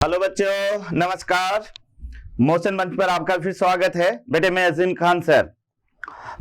Hello बच्चों, नमस्कार। Motion मंच पर आपका फिर स्वागत है। बेटे मैं अजीम खान सर।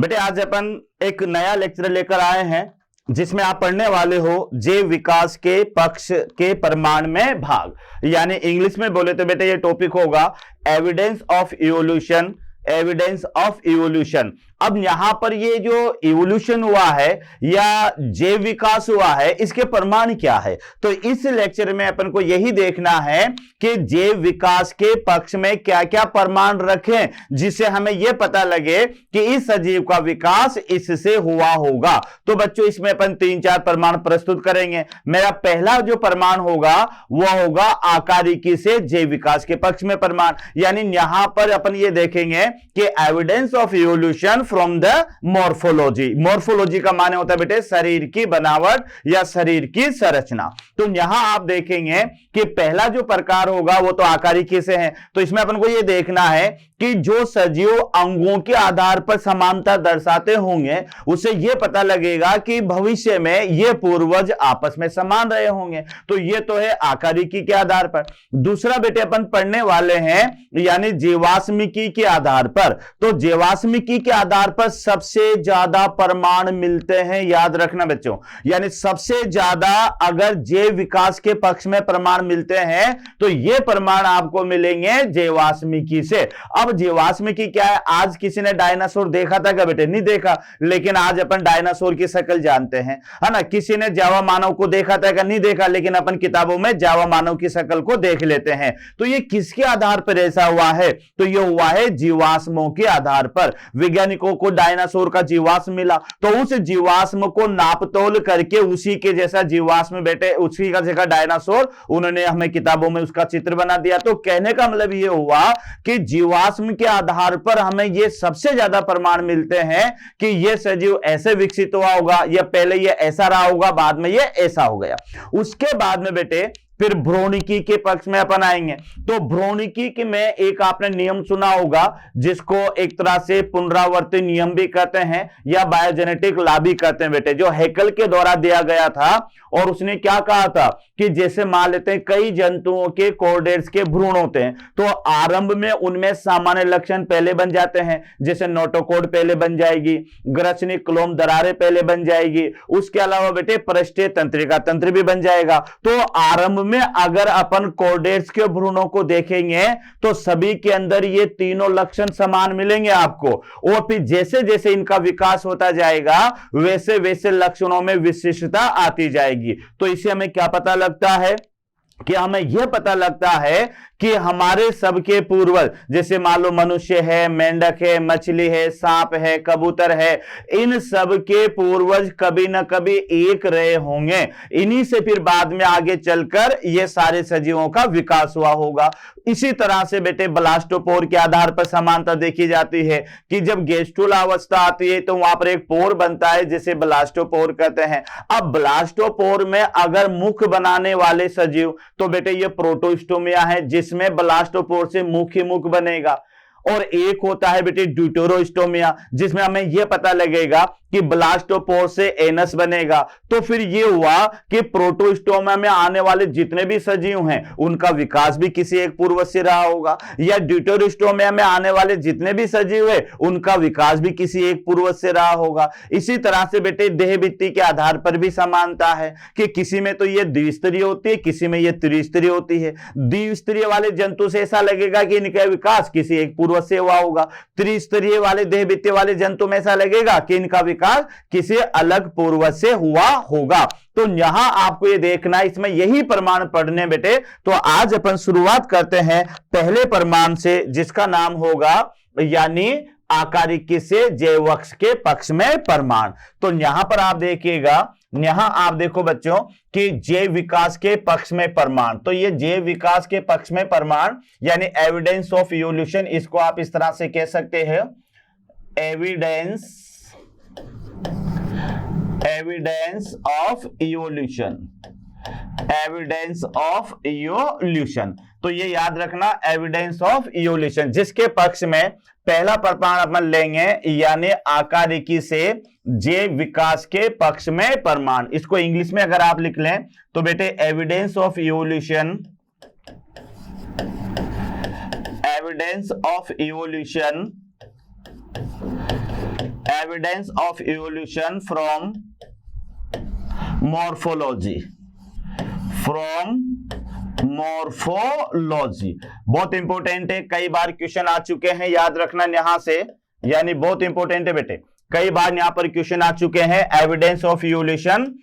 बेटे आज अपन एक नया लेक्चर लेकर आए हैं जिसमें आप पढ़ने वाले हो जैव विकास के पक्ष के प्रमाण में भाग, यानी इंग्लिश में बोले तो बेटे ये टॉपिक होगा evidence of evolution. Evidence of evolution. अब यहां पर ये जो इवोल्यूशन हुआ है या जैव विकास हुआ है, इसके प्रमाण क्या है? तो इस लेक्चर में अपन को यही देखना है कि जैव विकास के पक्ष में क्या क्या प्रमाण रखें जिससे हमें यह पता लगे कि इस सजीव का विकास इससे हुआ होगा। तो बच्चों इसमें अपन 3-4 प्रमाण प्रस्तुत करेंगे। मेरा पहला जो प्रमाण होगा वह होगा आकारिकी से जैव विकास के पक्ष में प्रमाण, यानी यहां पर अपन ये देखेंगे कि evidence of evolution from the morphology. Morphology का माने होता है बेटे शरीर की बनावट या शरीर की संरचना। तो यहां आप देखेंगे कि पहला जो प्रकार होगा वो तो आकारिकी से है। तो इसमें अपन को यह देखना है कि जो सजीव अंगों के आधार पर समानता दर्शाते होंगे उससे यह पता लगेगा कि भविष्य में ये पूर्वज आपस में समान रहे होंगे। तो ये तो है आकारिकी के आधार पर। दूसरा बेटे अपन पढ़ने वाले हैं यानी जीवाश्मिकी के आधार पर। तो जीवाश्मिकी के आधार पर सबसे ज्यादा प्रमाण मिलते हैं, याद रखना बच्चों। यानी सबसे ज्यादा अगर जैव विकास के पक्ष में प्रमाण मिलते हैं तो ये प्रमाण आपको मिलेंगे जीवाश्मिकी से। अब जीवाश्मिकी क्या है? आज किसी ने डायनासोर देखा था क्या बेटे? नहीं देखा, लेकिन आज अपन डायनासोर की शक्ल जानते हैं, है ना। किसी ने जावा मानव को देखा था क्या? नहीं देखा, लेकिन अपन किताबों में जावा मानव की शक्ल को देख लेते हैं। तो ये किसके आधार पर ऐसा हुआ है? तो ये हुआ है जीवाश्मों के आधार पर। वैज्ञानिकों को डायनासोर का जीवाश्म मिला तो उस जीवाश्म को नापतोल करके उसी के जैसा जीवाश्म बेटे, उसी का जैसा डायनासोर उन्होंने हमें किताबों में उसका चित्र बना दिया। तो कहने का मतलब ये हुआ कि जीवाश्म के आधार पर हमें ये सबसे ज्यादा प्रमाण मिलते हैं कि ये सजीव ऐसे विकसित हुआ होगा, या पहले ये ऐसा रहा होगा, बाद में ये ऐसा हो गया। उसके बाद में बेटे फिर भ्रूणिकी के पक्ष में अपन आएंगे। तो भ्रूणिकी में एक आपने नियम सुना होगा जिसको एक तरह से पुनरावर्ती नियम भी कहते हैं या बायोजेनेटिक लॉ भी कहते हैं बेटे, जो हैकेल के द्वारा दिया गया था। और उसने क्या कहा था कि जैसे मान लेते हैं कई जंतुओं के कोर्डेट्स के भ्रूण होते हैं, तो आरंभ में उनमें सामान्य लक्षण पहले बन जाते हैं, जैसे नोटोकोड पहले बन जाएगी, ग्रसनी क्लोम दरारें पहले बन जाएगी। उसके अलावा बेटे पृष्ठीय तंत्रिका तंत्र भी बन जाएगा। तो आरंभ में अगर अपन कोर्डेट्स के भ्रूणों को देखेंगे तो सभी के अंदर ये तीनों लक्षण समान मिलेंगे आपको। और फिर जैसे जैसे इनका विकास होता जाएगा वैसे वैसे लक्षणों में विशिष्टता आती जाएगी। तो इससे हमें क्या पता लगता है कि हमें यह पता लगता है कि हमारे सबके पूर्वज, जैसे मान लो मनुष्य है, मेंढक है, मछली है, सांप है, कबूतर है, इन सब के पूर्वज कभी ना कभी एक रहे होंगे। इन्हीं से फिर बाद में आगे चलकर ये सारे सजीवों का विकास हुआ होगा। इसी तरह से बेटे ब्लास्टोपोर के आधार पर समानता देखी जाती है कि जब गेस्टुला अवस्था आती है तो वहां पर एक पोर बनता है जिसे ब्लास्टोपोर कहते हैं। अब ब्लास्टोपोर में अगर मुख बनाने वाले सजीव तो बेटे ये प्रोटोस्टोमिया है जिसमें ब्लास्टोपोर से मुख ही मुख बनेगा। और एक होता है बेटे ड्यूटेरोस्टोमिया जिसमें हमें यह पता लगेगा कि ब्लास्टोपोर से एनस बनेगा। तो फिर यह हुआ कि प्रोटोस्टोमिया में आने वाले जितने भी सजीव हैं उनका विकास भी किसी एक पूर्वज से रहा होगा, या ड्यूटेरोस्टोमिया में आने वाले जितने भी सजीव हैं उनका विकास भी किसी एक पूर्वज से रहा होगा। इसी तरह से बेटे देहभित्ति के आधार पर भी समानता है कि किसी में तो यह द्विस्तरीय होती है, किसी में यह त्रिस्तरीय होती है। द्विस्तरीय वाले जंतु से ऐसा लगेगा कि इनका विकास किसी एक पूर्वज से हुआ होगा। त्रिस्तरीय वाले देहभित्ति वाले जंतु में ऐसा लगेगा कि इनका विकास किसी अलग पूर्वज से हुआ होगा। तो यहां आपको ये देखना, इसमें यही प्रमाण पढ़ने बेटे। तो आज अपन शुरुआत करते हैं पहले प्रमाण से जिसका नाम होगा यानी आकारिकी से जैवक्ष के पक्ष में प्रमाण। तो यहां पर आप देखिएगा, यहां आप देखो बच्चों कि जैव विकास के पक्ष में प्रमाण। तो ये जैव विकास के पक्ष में प्रमाण यानी एविडेंस ऑफ इवोल्यूशन, इसको आप इस तरह से कह सकते हैं evidence of evolution. Evidence of evolution, तो ये याद रखना एविडेंस ऑफ इवोल्यूशन, जिसके पक्ष में पहला प्रमाण अपन लेंगे यानी आकारिकी से जैव विकास के पक्ष में प्रमाण। इसको इंग्लिश में अगर आप लिख लें तो बेटे evidence of evolution evidence of evolution from morphology, बहुत इंपॉर्टेंट है, कई बार क्वेश्चन आ चुके हैं, याद रखना यहां से, यानी बहुत इंपॉर्टेंट है बेटे, कई बार यहां पर क्वेश्चन आ चुके हैं। Evidence of evolution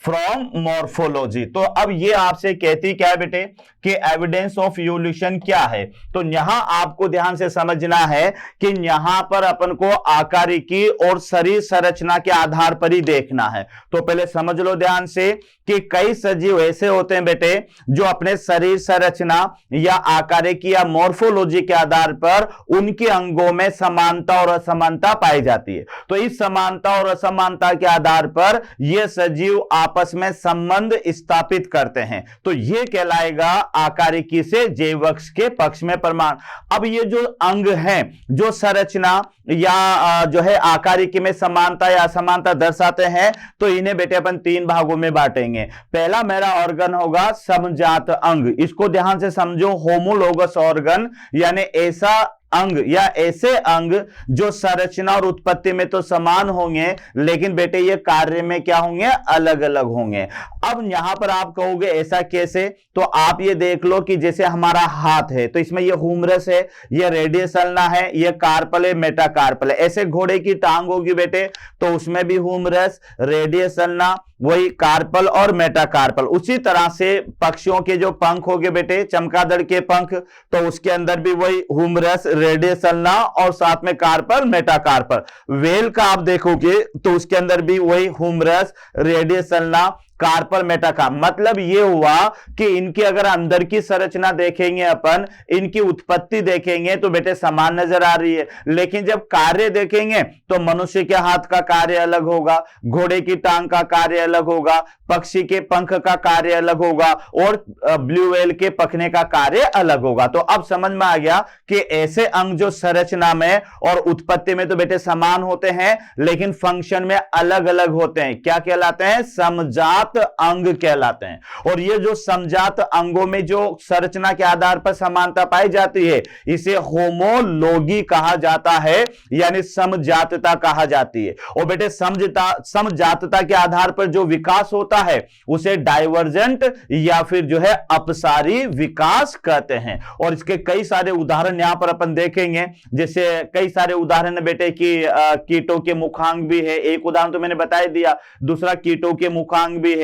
from morphology. तो अब ये आपसे कहती क्या है बेटे कि एविडेंस ऑफ इवोल्यूशन क्या है। तो यहां आपको ध्यान से समझना है कि यहां पर अपन को आकारिकी और शरीर संरचना के आधार पर ही देखना है। तो पहले समझ लो ध्यान से कि कई सजीव ऐसे होते हैं बेटे जो अपने शरीर संरचना या आकारिकी या मॉर्फोलॉजी के आधार पर उनके अंगों में समानता और असमानता पाई जाती है। तो इस समानता और असमानता के आधार पर यह सजीव आपस में संबंध स्थापित करते हैं। तो यह कहलाएगा आकारिकी से जैवक्ष के पक्ष में प्रमाण। अब ये जो अंग हैं जो संरचना या जो है आकारिकी में समानता या असमानता दर्शाते हैं, तो इन्हें बेटे अपन तीन भागों में बांटेंगे। पहला मेरा ऑर्गन होगा समजात अंग, इसको ध्यान से समझो, होमोलोगस ऑर्गन, यानी ऐसा अंग या ऐसे अंग जो संरचना और उत्पत्ति में तो समान होंगे लेकिन बेटे ये कार्य में क्या होंगे, अलग अलग होंगे। अब यहां पर आप कहोगे ऐसा कैसे, तो आप ये देख लो कि जैसे हमारा हाथ है तो इसमें ये हुमरस है, ये रेडियस अल्ना है, ये कार्पल है, मेटाकार्पल है। ऐसे घोड़े की टांग होगी बेटे तो उसमें भी हुमरस, रेडियस अल्ना, वही कार्पल और मेटाकार्पल। उसी तरह से पक्षियों के जो पंख होंगे बेटे, चमगादड़ के पंख, तो उसके अंदर भी वही हुमरस, रेडियस अल्ना और साथ में कार्पल, मेटाकार्पल। वेल का आप देखोगे तो उसके अंदर भी वही humerus, radius ulna, carpal, metacarpal. मतलब ये हुआ कि इनकी अगर अंदर की संरचना देखेंगे अपन, इनकी उत्पत्ति देखेंगे तो बेटे समान नजर आ रही है, लेकिन जब कार्य देखेंगे तो मनुष्य के हाथ का कार्य अलग होगा, घोड़े की टांग का कार्य अलग होगा, पक्षी के पंख का कार्य अलग होगा और ब्लू व्हेल के पखने का कार्य अलग होगा। तो अब समझ में आ गया कि ऐसे अंग जो संरचना में और उत्पत्ति में तो बेटे समान होते हैं लेकिन फंक्शन में अलग अलग होते हैं, क्या कहलाते हैं, समजात अंग कहलाते हैं। और ये जो समजात अंगों में जो संरचना के आधार पर समानता पाई जाती है इसे होमोलोगी कहा जाता है, यानी समजातता कहा जाती है। और बेटे समजातता के आधार पर जो विकास होता है उसे डाइवर्जेंट या फिर जो है अपसारी विकास कहते हैं। और इसके कई सारे उदाहरण यहां पर अपन देखेंगे, जैसे कई सारे उदाहरण बेटे की कीटों के मुखांग भी है, एक उदाहरण तो मैंने बता दिया, दूसरा कीटों के मुखांग भी है।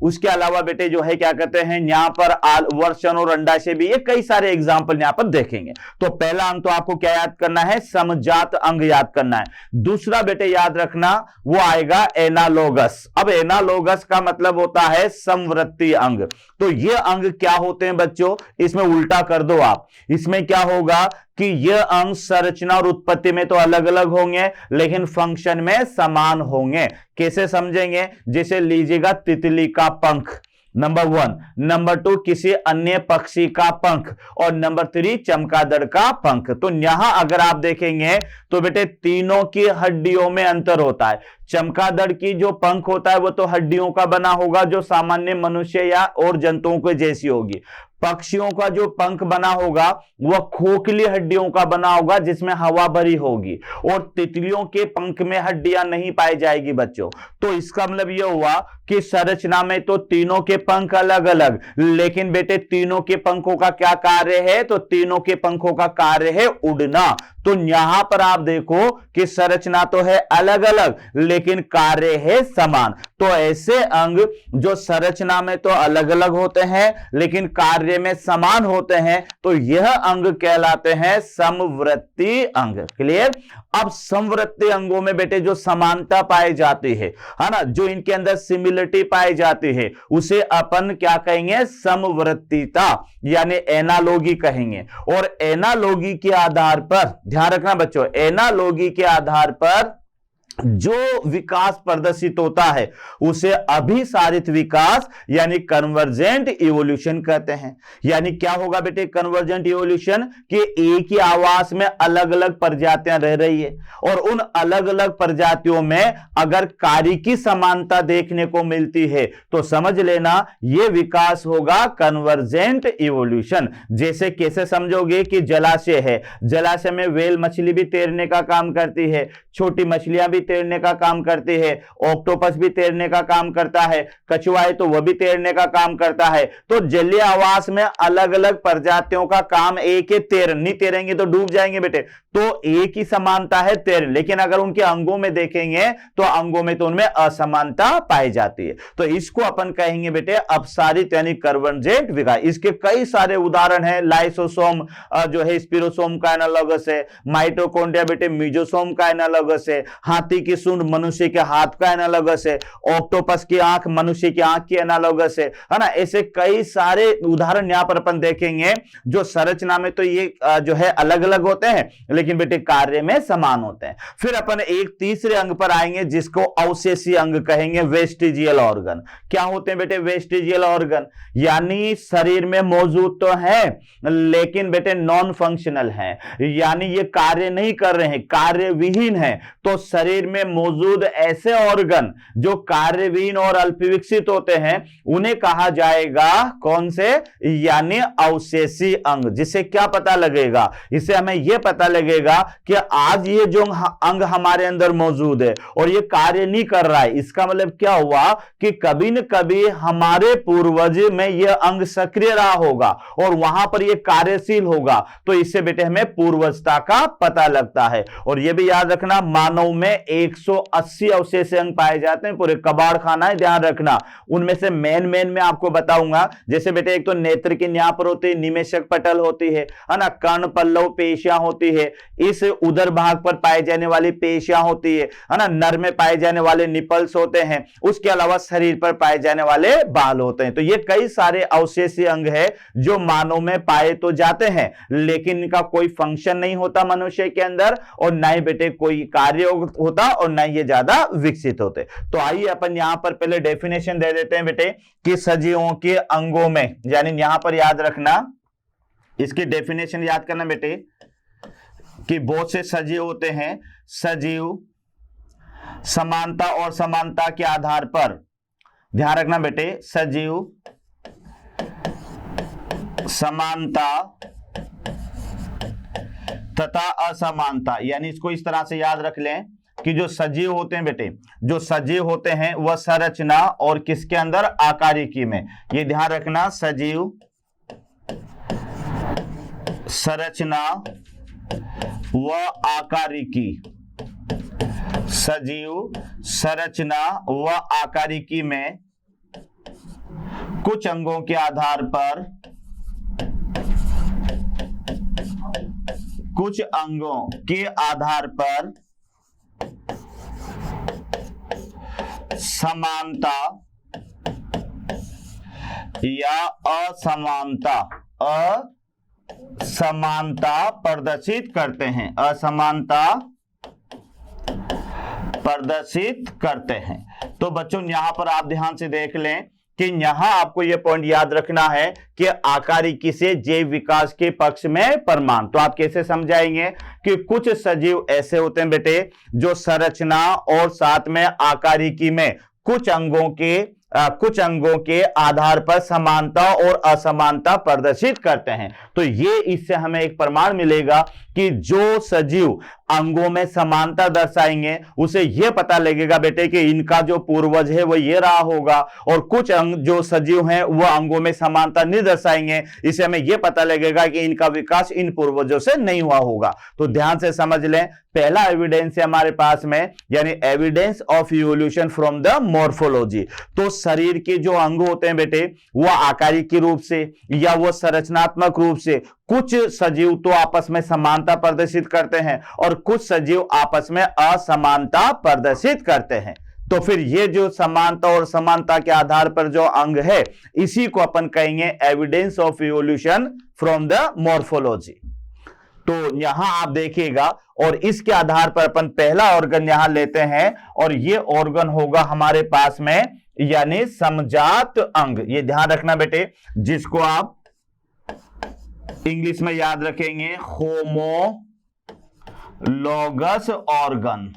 उसके अलावा बेटे जो है क्या कहते हैं यहां पर वर्षण और अंडाशय भी, ये कई सारे एग्जांपल यहां पर देखेंगे। तो पहला अंग तो आपको क्या याद करना है, समजात अंग याद करना है। दूसरा बेटे याद रखना वो आएगा एनालोगस। अब एनालोगस का मतलब होता है समवर्ती अंग। तो ये अंग क्या होते हैं बच्चों, इसमें उल्टा कर दो आप, इसमें क्या होगा कि यह अंग संरचना और उत्पत्ति में तो अलग अलग होंगे लेकिन फंक्शन में समान होंगे। कैसे समझेंगे, जैसे लीजिएगा तितली का पंख, नंबर 1, नंबर 2 किसी अन्य पक्षी का पंख, और नंबर 3 चमगादड़ का पंख। तो यहां अगर आप देखेंगे तो बेटे तीनों की हड्डियों में अंतर होता है। चमगादड़ की जो पंख होता है वो तो हड्डियों का बना होगा जो सामान्य मनुष्य या और जंतुओं के जैसी होगी। पक्षियों का जो पंख बना होगा वह खोखली हड्डियों का बना होगा जिसमें हवा भरी होगी, और तितलियों के पंख में हड्डियां नहीं पाई जाएगी बच्चों। तो इसका मतलब यह हुआ कि संरचना में तो तीनों के पंख अलग अलग, लेकिन बेटे तीनों के पंखों का क्या कार्य है, तो तीनों के पंखों का कार्य है उड़ना। तो यहां पर आप देखो कि संरचना तो है अलग अलग लेकिन कार्य है समान। तो ऐसे अंग जो संरचना में तो अलग अलग होते हैं लेकिन कार्य में समान होते हैं, तो यह अंग कहलाते हैं समवर्ती अंग। क्लियर। अब समवर्ती अंगों में बेटे जो समानता पाई जाती है ना, जो इनके अंदर सिमिलरिटी पाई जाती है उसे अपन क्या कहेंगे, समवर्तीता यानी एनालॉजी कहेंगे। और एनालॉजी के आधार पर ध्यान रखना बच्चों, एनालॉजी के आधार पर जो विकास प्रदर्शित होता है उसे अभिसारित विकास यानी कन्वर्जेंट इवोल्यूशन कहते हैं। यानी क्या होगा बेटे कन्वर्जेंट इवोल्यूशन, कि एक ही आवास में अलग अलग प्रजातियां रह रही है और उन अलग अलग प्रजातियों में अगर कार्य की समानता देखने को मिलती है तो समझ लेना यह विकास होगा कन्वर्जेंट इवोल्यूशन। जैसे कैसे समझोगे कि जलाशय है, जलाशय में व्हेल मछली भी तैरने का काम करती है, छोटी मछलियां भी तैरने का काम करती है, ऑक्टोपस भी तैरने का काम करता है, कछुआ है तो वह भी तैरने का काम करता है। तो जलीय आवास में अलग अलग प्रजातियों का काम एक है, नहीं तैरेंगे तो डूब जाएंगे बेटे, तो एक ही समानता है तैर। लेकिन अगर उनके अंगों में देखेंगे तो अंगों में तो उनमें असमानता पाई जाती है। तो इसको अपन कहेंगे बेटे अपसारित यानी कन्वर्जेंट विकास। इसके कई सारे उदाहरण हैं, लाइसोसोम जो है स्पिरोसोम का एनालॉगस है, माइटोकॉन्ड्रिया बेटे मीजोसोम का एनालॉगस है, हाथी की सूंड मनुष्य के हाथ का एनालॉगस है, ऑक्टोपस की आंख मनुष्य की आंख की एनालॉगस है ना। ऐसे कई सारे उदाहरण यहां पर अपन देखेंगे जो संरचना में तो ये जो है अलग अलग होते हैं लेकिन बेटे कार्य में समान होते हैं। फिर अपन एक तीसरे अंग पर आएंगे जिसको अवशेषीय अंग कहेंगे, वेस्टिजियल ऑर्गन। क्या होते हैं बेटे वेस्टिजियल ऑर्गन, यानी शरीर में मौजूद तो है लेकिन बेटे नॉन फंक्शनल है, यानी ये कार्य नहीं कर रहे हैं, कार्य विहीन है। तो शरीर में मौजूद ऐसे ऑर्गन जो कार्य विहीन और अल्प विकसित होते हैं उन्हें कहा जाएगा कौन से, यानी अवशेषीय अंग। जिससे क्या पता लगेगा, इससे हमें यह पता लगेगा कि आज ये जो अंग हमारे अंदर मौजूद है और ये कार्य नहीं कर रहा है, इसका मतलब क्या हुआ कि कभी न कभी हमारे पूर्वज में यह अंग सक्रिय रहा होगा और वहां पर यह कार्यशील होगा। तो इससे बेटे हमें पूर्वजता का पता लगता है। और यह भी याद रखना मानव में 180 अवशेषीय अंग पाए जाते हैं, पूरे कबाड़ खाना है, ध्यान रखना। उनमें से मेन मैं आपको बताऊंगा। जैसे बेटे एक तो नेत्र की यहाँ पर होती है, निमेशक पटल होती है ना, कर्ण पल्लव पेशियां होती है, इस उदर भाग पर पाए जाने वाली पेशियां होती है ना, नर में पाए जाने वाले निपल्स होते हैं, उसके अलावा शरीर पर पाए जाने वाले बाल होते हैं। तो ये कई सारे अवशेषीय अंग है जो मानव में पाए तो जाते हैं लेकिन इनका कोई फंक्शन नहीं होता मनुष्य के अंदर और ना ही बेटे कोई कार्य होता और ना ही ये ज्यादा विकसित होते। तो आइए अपन यहां पर पहले डेफिनेशन दे देते हैं बेटे कि सजीवों के अंगों में, यानी यहां पर याद रखना इसकी डेफिनेशन याद करना बेटे कि बहुत से सजीव होते हैं, सजीव समानता और समानता के आधार पर, ध्यान रखना बेटे, सजीव समानता तथा असमानता, यानी इसको इस तरह से याद रख लें कि जो सजीव होते हैं बेटे, जो सजीव होते हैं वह संरचना और किसके अंदर, आकारिकी में। ये ध्यान रखना, सजीव संरचना व आकारिकी, सजीव संरचना व आकारिकी में कुछ अंगों के आधार पर, कुछ अंगों के आधार पर समानता या असमानता प्रदर्शित करते हैं, असमानता प्रदर्शित करते हैं। तो बच्चों यहां पर आप ध्यान से देख लें कि यहां आपको यह पॉइंट याद रखना है कि आकारिकी से जैव विकास के पक्ष में प्रमाण। तो आप कैसे समझाएंगे कि कुछ सजीव ऐसे होते हैं बेटे जो संरचना और साथ में आकारिकी में कुछ अंगों के आधार पर समानता और असमानता प्रदर्शित करते हैं। तो ये इससे हमें एक प्रमाण मिलेगा कि जो सजीव अंगों में समानता दर्शाएंगे उसे यह पता लगेगा बेटे कि इनका जो पूर्वज है वो ये रहा होगा, और कुछ अंग जो सजीव हैं वह अंगों में समानता नहीं दर्शाएंगे, इसे हमें यह पता लगेगा कि इनका विकास इन पूर्वजों से नहीं हुआ होगा। तो ध्यान से समझ लें, पहला एविडेंस है हमारे पास में, यानी evidence of evolution from the morphology. तो शरीर के जो अंग होते हैं बेटे वो आकारिकी रूप से या वो संरचनात्मक रूप से कुछ सजीव तो आपस में समानता प्रदर्शित करते हैं और कुछ सजीव आपस में असमानता प्रदर्शित करते हैं। तो फिर ये जो समानता और समानता के आधार पर जो अंग है इसी को अपन कहेंगे evidence of evolution from the morphology. तो यहां आप देखिएगा, और इसके आधार पर अपन पहला ऑर्गन यहां लेते हैं, और ये ऑर्गन होगा हमारे पास में यानी समजात अंग। ये ध्यान रखना बेटे, जिसको आप इंग्लिश में याद रखेंगे होमोलॉगस ऑर्गन।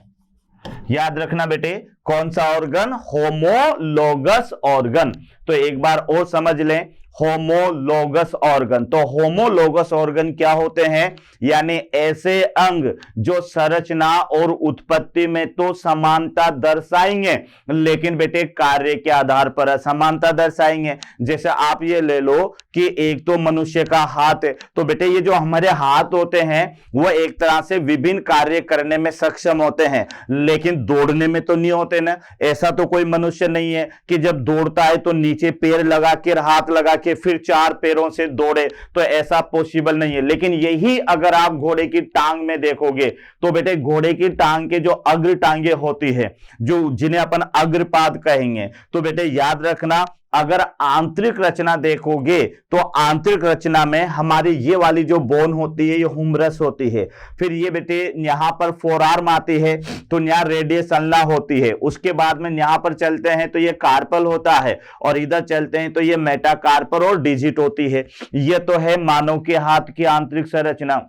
याद रखना बेटे, कौन सा ऑर्गन? Homologous organ. तो एक बार और समझ लें, होमोलॉगस ऑर्गन। तो होमोलॉगस ऑर्गन क्या होते हैं? यानी ऐसे अंग जो संरचना और उत्पत्ति में तो समानता दर्शाएंगे, लेकिन बेटे कार्य के आधार पर असमानता दर्शाएंगे। जैसे आप ये ले लो कि एक तो मनुष्य का हाथ है, तो बेटे ये जो हमारे हाथ होते हैं वो एक तरह से विभिन्न कार्य करने में सक्षम होते हैं, लेकिन दौड़ने में तो नहीं होते ना। ऐसा तो कोई मनुष्य नहीं है कि जब दौड़ता है तो नीचे पैर लगा के, हाथ लगा के फिर चार पैरों से दौड़े, तो ऐसा पॉसिबल नहीं है। लेकिन यही अगर आप घोड़े की टांग में देखोगे तो बेटे घोड़े की टांग के जो अग्र टांगे होती है, जो जिन्हें अपन अग्रपाद कहेंगे, तो बेटे याद रखना, अगर आंतरिक रचना देखोगे तो आंतरिक रचना में हमारी ये वाली जो बोन होती है ये हुमरस होती है। फिर ये बेटे यहां पर फोरआर्म आती है, तो यहाँ रेडियस अल्ना होती है। उसके बाद में यहां पर चलते हैं तो ये कार्पल होता है, और इधर चलते हैं तो ये मेटाकार्पल और डिजिट होती है। ये तो है मानव के हाथ की आंतरिक संरचना।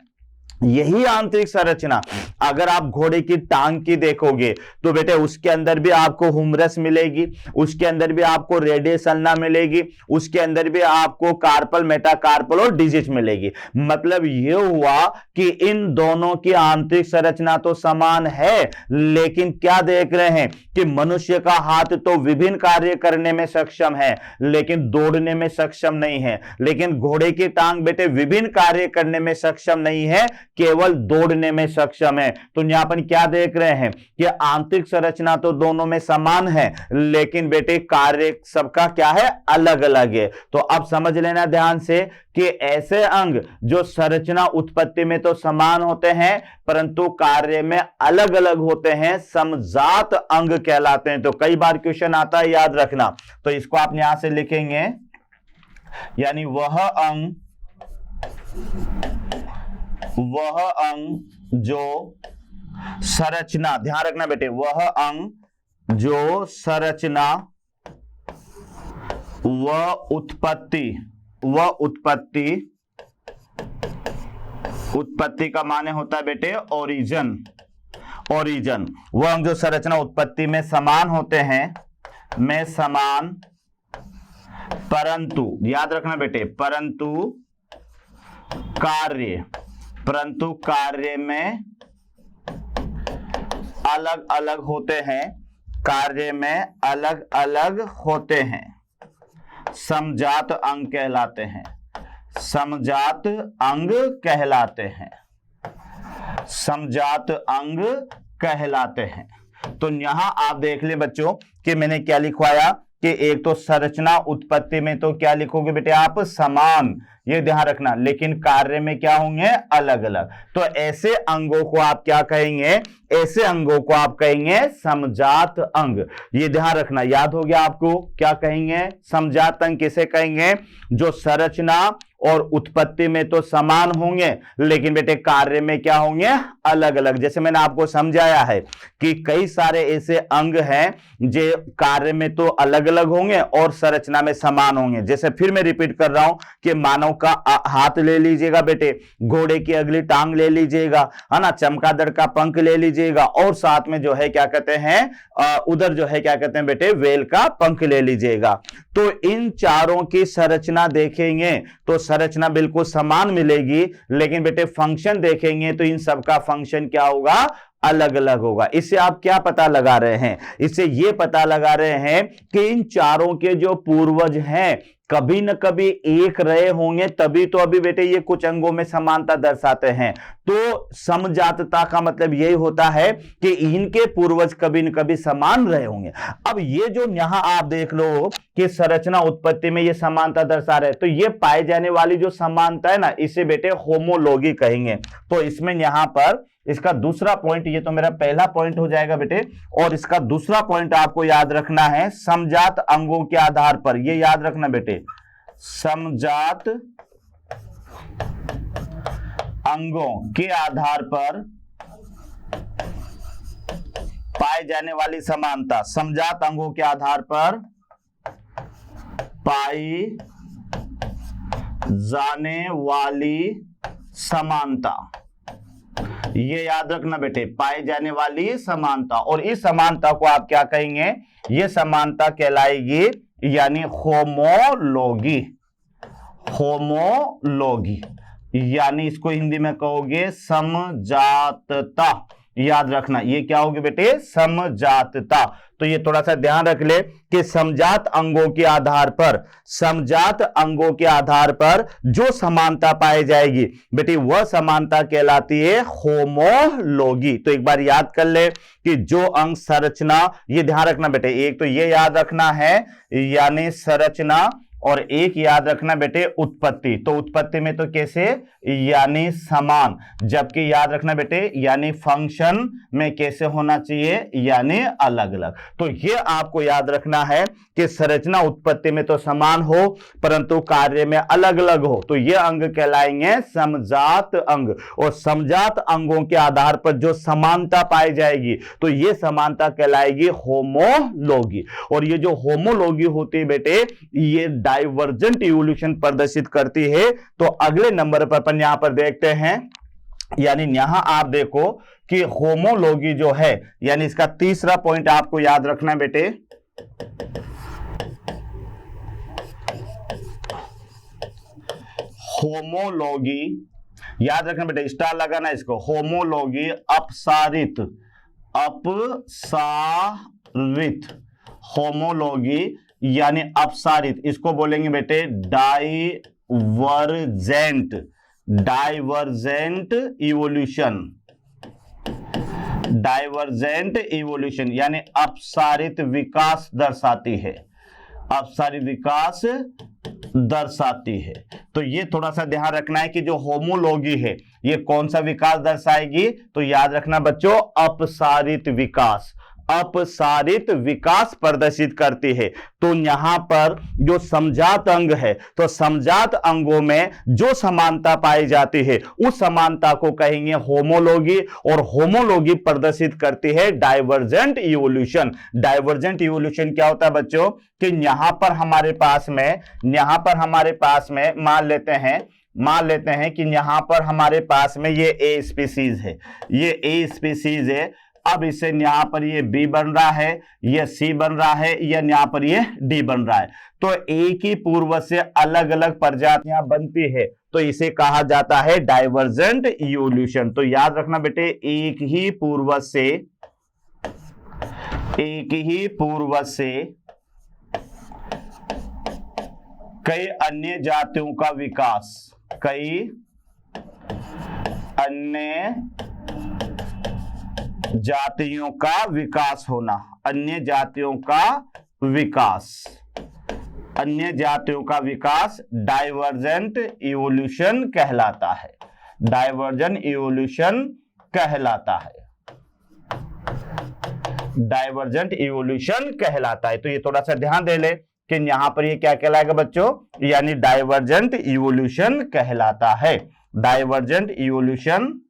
यही आंतरिक संरचना अगर आप घोड़े की टांग की देखोगे तो बेटे उसके अंदर भी आपको हुमरस मिलेगी, उसके अंदर भी आपको रेडियस अल्ना मिलेगी, उसके अंदर भी आपको कार्पल, मेटाकार्पल और डिजिट मिलेगी। मतलब ये हुआ कि इन दोनों की आंतरिक संरचना तो समान है, लेकिन क्या देख रहे हैं कि मनुष्य का हाथ तो विभिन्न कार्य करने में सक्षम है, लेकिन दौड़ने में सक्षम नहीं है। लेकिन घोड़े की टांग बेटे विभिन्न कार्य करने में सक्षम नहीं है, केवल दौड़ने में सक्षम है। तो यहां पर क्या देख रहे हैं कि आंतरिक संरचना तो दोनों में समान है, लेकिन बेटे कार्य सबका क्या है? अलग अलग है। तो अब समझ लेना ध्यान से कि ऐसे अंग जो संरचना उत्पत्ति में तो समान होते हैं परंतु कार्य में अलग अलग होते हैं, समजात अंग कहलाते हैं। तो कई बार क्वेश्चन आता है, याद रखना। तो इसको आप यहां से लिखेंगे, यानी वह अंग जो संरचना, ध्यान रखना बेटे, वह अंग जो संरचना व उत्पत्ति का माने होता है बेटे ओरिजिन। वह अंग जो संरचना उत्पत्ति में समान होते हैं, में समान, परंतु याद रखना बेटे, परंतु कार्य में अलग अलग होते हैं, कार्य में अलग अलग होते हैं, समजात अंग कहलाते हैं, समजात अंग कहलाते हैं, समजात अंग कहलाते हैं। तो यहां आप देख ले बच्चों कि मैंने क्या लिखवाया कि एक तो संरचना उत्पत्ति में तो क्या लिखोगे बेटे आप? समान, ये ध्यान रखना, लेकिन कार्य में क्या होंगे? अलग अलग। तो ऐसे अंगों को आप क्या कहेंगे? ऐसे अंगों को आप कहेंगे समजात अंग। ये ध्यान रखना, याद हो गया आपको? क्या कहेंगे? समजात अंग किसे कहेंगे? जो संरचना और उत्पत्ति में तो समान होंगे, लेकिन बेटे कार्य में क्या होंगे? अलग अलग। जैसे मैंने आपको समझाया है कि कई सारे ऐसे अंग हैं जो कार्य में तो अलग अलग होंगे और संरचना में समान होंगे। जैसे फिर मैं रिपीट कर रहा हूं कि मानव का हाथ ले लीजिएगा बेटे, घोड़े की अगली टांग ले लीजिएगा, है ना, चमगादड़ का पंख ले लीजिएगा, और साथ में जो है क्या कहते हैं, उधर जो है क्या कहते हैं बेटे, वेल का पंख ले लीजिएगा। तो इन चारों की संरचना देखेंगे तो संरचना बिल्कुल समान मिलेगी, लेकिन बेटे फंक्शन देखेंगे तो इन सबका फंक्शन क्या होगा? अलग अलग होगा। इससे आप क्या पता लगा रहे हैं? इससे ये पता लगा रहे हैं कि इन चारों के जो पूर्वज हैं कभी न कभी एक रहे होंगे, तभी तो अभी बेटे ये कुछ अंगों में समानता दर्शाते हैं। तो समजातता का मतलब यही होता है कि इनके पूर्वज कभी न कभी समान रहे होंगे। अब ये जो यहां आप देख लो कि संरचना उत्पत्ति में ये समानता दर्शा रहे, तो ये पाए जाने वाली जो समानता है ना, इसे बेटे होमोलॉगी कहेंगे। तो इसमें यहां पर इसका दूसरा पॉइंट, ये तो मेरा पहला पॉइंट हो जाएगा बेटे, और इसका दूसरा पॉइंट आपको याद रखना है समजात अंगों के आधार पर। ये याद रखना बेटे, समजात अंगों के आधार पर पाई जाने वाली समानता, समजात अंगों के आधार पर पाई जाने वाली समानता, ये याद रखना बेटे, पाई जाने वाली समानता। और इस समानता को आप क्या कहेंगे, ये समानता कहलाएगी यानी होमोलॉगी, होमोलॉगी यानी इसको हिंदी में कहोगे समजातता। याद रखना ये क्या होगी बेटे, समजातता। तो ये थोड़ा सा ध्यान रख ले कि समजात अंगों के आधार पर, समजात अंगों के आधार पर जो समानता पाई जाएगी बेटे वह समानता कहलाती है होमोलॉगी। तो एक बार याद कर ले कि जो अंग संरचना, ये ध्यान रखना बेटे, एक तो ये याद रखना है यानी संरचना, और एक याद रखना बेटे उत्पत्ति। तो उत्पत्ति में तो कैसे, यानी समान, जबकि याद रखना बेटे यानी फंक्शन में कैसे होना चाहिए, यानी अलग अलग। तो ये आपको याद रखना है कि संरचना उत्पत्ति में तो समान हो परंतु कार्य में अलग अलग हो, तो ये अंग कहलाएंगे समजात अंग। और समजात अंगों के आधार पर जो समानता पाई जाएगी तो ये समानता कहलाएगी होमोलॉगी। और ये जो होमोलॉगी होती है बेटे ये डाइवर्जेंट इवोल्यूशन प्रदर्शित करती है। तो अगले नंबर पर अपन यहां पर देखते हैं, यानी यहां आप देखो कि होमोलॉगी जो है, यानी इसका तीसरा पॉइंट आपको याद रखना है बेटे, होमोलॉगी, याद रखना बेटे, स्टार लगाना इसको, होमोलॉगी अपसारित, अपसारित, होमोलॉगी यानी अपसारित, इसको बोलेंगे बेटे divergent, divergent evolution, divergent evolution यानी अपसारित विकास दर्शाती है, अपसारित विकास दर्शाती है। तो ये थोड़ा सा ध्यान रखना है कि जो होमोलॉगी है ये कौन सा विकास दर्शाएगी, तो याद रखना बच्चों अपसारित विकास, अपसारित विकास प्रदर्शित करती है। तो यहां पर जो समजात अंग है तो समजात अंगों में जो समानता पाई जाती है उस समानता को कहेंगे होमोलॉगी, और होमोलॉगी प्रदर्शित करती है डाइवर्जेंट इवोल्यूशन। डाइवर्जेंट इवोल्यूशन क्या होता है बच्चों कि यहां पर हमारे पास में, यहां पर हमारे पास में मान लेते हैं कि यहां पर हमारे पास में ये ए स्पीसीज है, ये ए स्पीसीज है। अब इसे यहां पर ये बी बन रहा है, ये सी बन रहा है, या यहां पर ये डी बन रहा है। तो एक ही पूर्वज से अलग अलग प्रजातियां बनती है तो इसे कहा जाता है डाइवर्जेंट इवोल्यूशन। तो याद रखना बेटे एक ही पूर्वज से कई अन्य जातियों का विकास, कई अन्य जातियों का विकास होना, अन्य जातियों का विकास, अन्य जातियों का विकास डाइवर्जेंट इवोल्यूशन कहलाता है, डाइवर्जेंट इवोल्यूशन कहलाता है, डाइवर्जेंट इवोल्यूशन कहलाता है। तो ये थोड़ा सा ध्यान दे ले कि यहां पर ये क्या कहलाएगा बच्चों, यानी डाइवर्जेंट इवोल्यूशन कहलाता है, डाइवर्जेंट इवोल्यूशन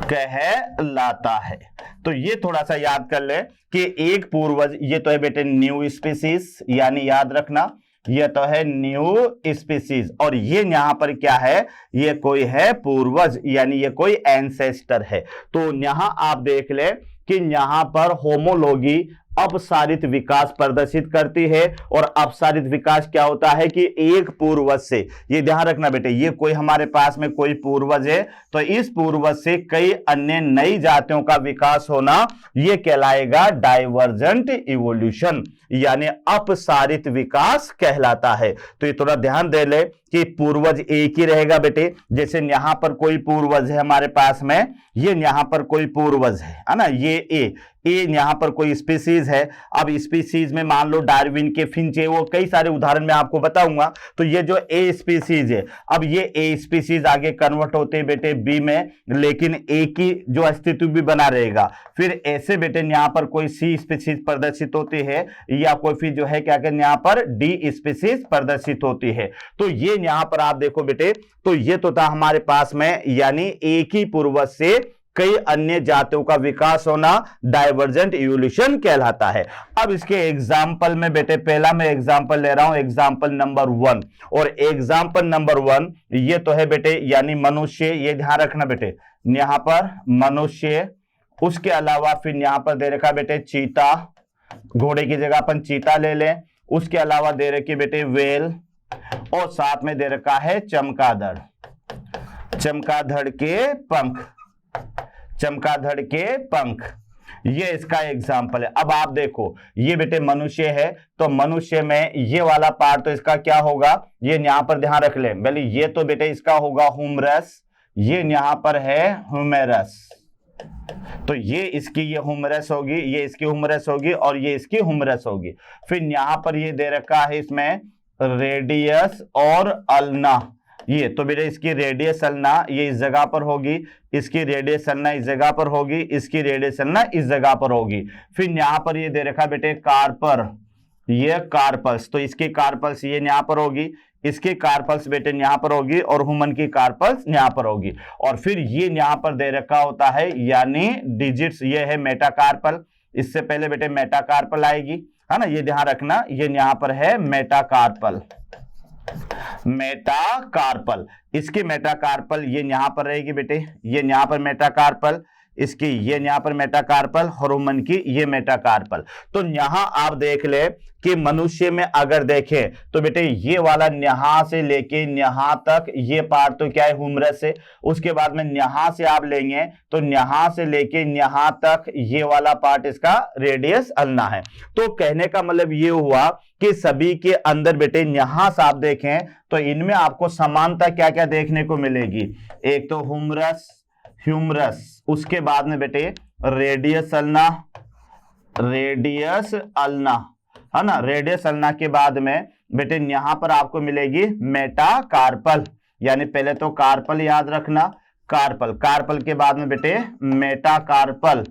कहलाता है। तो ये थोड़ा सा याद कर ले कि एक पूर्वज, ये तो है बेटे न्यू स्पीसीज, यानी याद रखना ये तो है न्यू स्पीसीज, और ये यहां पर क्या है, ये कोई है पूर्वज, यानी ये कोई एंसेस्टर है। तो यहां आप देख ले कि यहां पर होमोलॉगी अपसारित विकास प्रदर्शित करती है। और अपसारित विकास क्या होता है कि एक पूर्वज से, ये ध्यान रखना बेटे, ये कोई हमारे पास में कोई पूर्वज है तो इस पूर्वज से कई अन्य नई जातियों का विकास होना ये कहलाएगा डाइवर्जेंट इवोल्यूशन, यानी अपसारित विकास कहलाता है। तो ये थोड़ा ध्यान दे ले कि पूर्वज एक ही रहेगा बेटे, जैसे यहां पर कोई पूर्वज है हमारे पास में, ये यहां पर कोई पूर्वज है ना, ये ए, ए यहाँ पर कोई स्पीसीज है। अब स्पीसीज में मान लो डार्विन के फिंच है, वो कई सारे उदाहरण मैं आपको बताऊंगा। तो ये जो ए स्पीसीज है, अब ये ए स्पीसीज आगे कन्वर्ट होते हैं बेटे बी में, लेकिन ए की जो अस्तित्व भी बना रहेगा। फिर ऐसे बेटे यहाँ पर कोई सी स्पीसीज प्रदर्शित होती है, या कोई फिर जो है क्या कहते हैं यहाँ पर डी स्पीसीज प्रदर्शित होती है। तो ये यहाँ पर आप देखो बेटे, तो ये तो था हमारे पास में, यानी एक ही पूर्वज से कई अन्य जातियों का विकास होना डाइवर्जेंट इवोल्यूशन कहलाता है। अब इसके एग्जाम्पल में बेटे पहला मैं एग्जाम्पल ले रहा हूं, एग्जाम्पल नंबर 1। और एग्जाम्पल नंबर 1 ये तो है बेटे यानी मनुष्य, ये ध्यान रखना बेटे, यहां पर मनुष्य, उसके अलावा फिर यहां पर दे रखा बेटे चीता, घोड़े की जगह अपन चीता ले लें। उसके अलावा दे रखी बेटे वेल, और साथ में दे रखा है चमगादड़, चमगादड़ के पंख, चमगादड़ के पंख, ये इसका एग्जाम्पल है। अब आप देखो ये बेटे मनुष्य है, तो मनुष्य में ये वाला पार्ट तो इसका क्या होगा, ये यहां पर ध्यान रख ले भले, ये तो बेटे इसका होगा हुमरस, ये यहां पर है हुमेरस, तो ये इसकी ये हुमरस होगी, ये इसकी हुमरस होगी, और ये इसकी हुमरस होगी। फिर यहां पर ये दे रखा है इसमें रेडियस और अल्ना, ये तो बेटे इसकी रेडियस अल्ना ये इस जगह पर होगी, इसकी रेडियस अल्ना इस जगह पर होगी, इसकी रेडियस अल्ना इस जगह पर होगी। फिर यहां पर ये दे रखा बेटे कार्पर, ये कार्पल्स, तो इसकी कार्पल्स ये यहां पर होगी, इसकी कार्पल्स बेटे यहां पर होगी, और हुमन की कार्पल्स यहां पर होगी। और फिर ये यहां पर दे रखा होता है यानी डिजिट्स, ये है मेटाकार्पल, इससे पहले बेटे मेटाकार्पल आएगी, है ना, ये ध्यान रखना, ये यहां पर है मेटाकार्पल, मेटाकार्पल, इसकी मेटाकार्पल ये यहां पर रहेगी बेटे, ये यहां पर मेटाकार्पल, इसकी ये यहां पर मेटाकार्पल, और हुमन की ये मेटाकार्पल। तो यहां आप देख ले कि मनुष्य में अगर देखें तो बेटे ये वाला यहां से लेके यहां तक ये पार्ट तो क्या है हुमरस है, उसके बाद में यहां से आप लेंगे तो यहां से लेके यहां तक ये वाला पार्ट इसका रेडियस अल्ना है। तो कहने का मतलब ये हुआ कि सभी के अंदर बेटे यहां से आप देखें तो इनमें आपको समानता क्या क्या देखने को मिलेगी, एक तो हुमरस, ह्यूमरस, उसके बाद में बेटे रेडियस अल्ना, रेडियस अल्ना, है ना, रेडियस अल्ना के बाद में बेटे यहां पर आपको मिलेगी मेटाकार्पल, यानी पहले तो कार्पल याद रखना, कार्पल, कार्पल के बाद में बेटे मेटाकार्पल,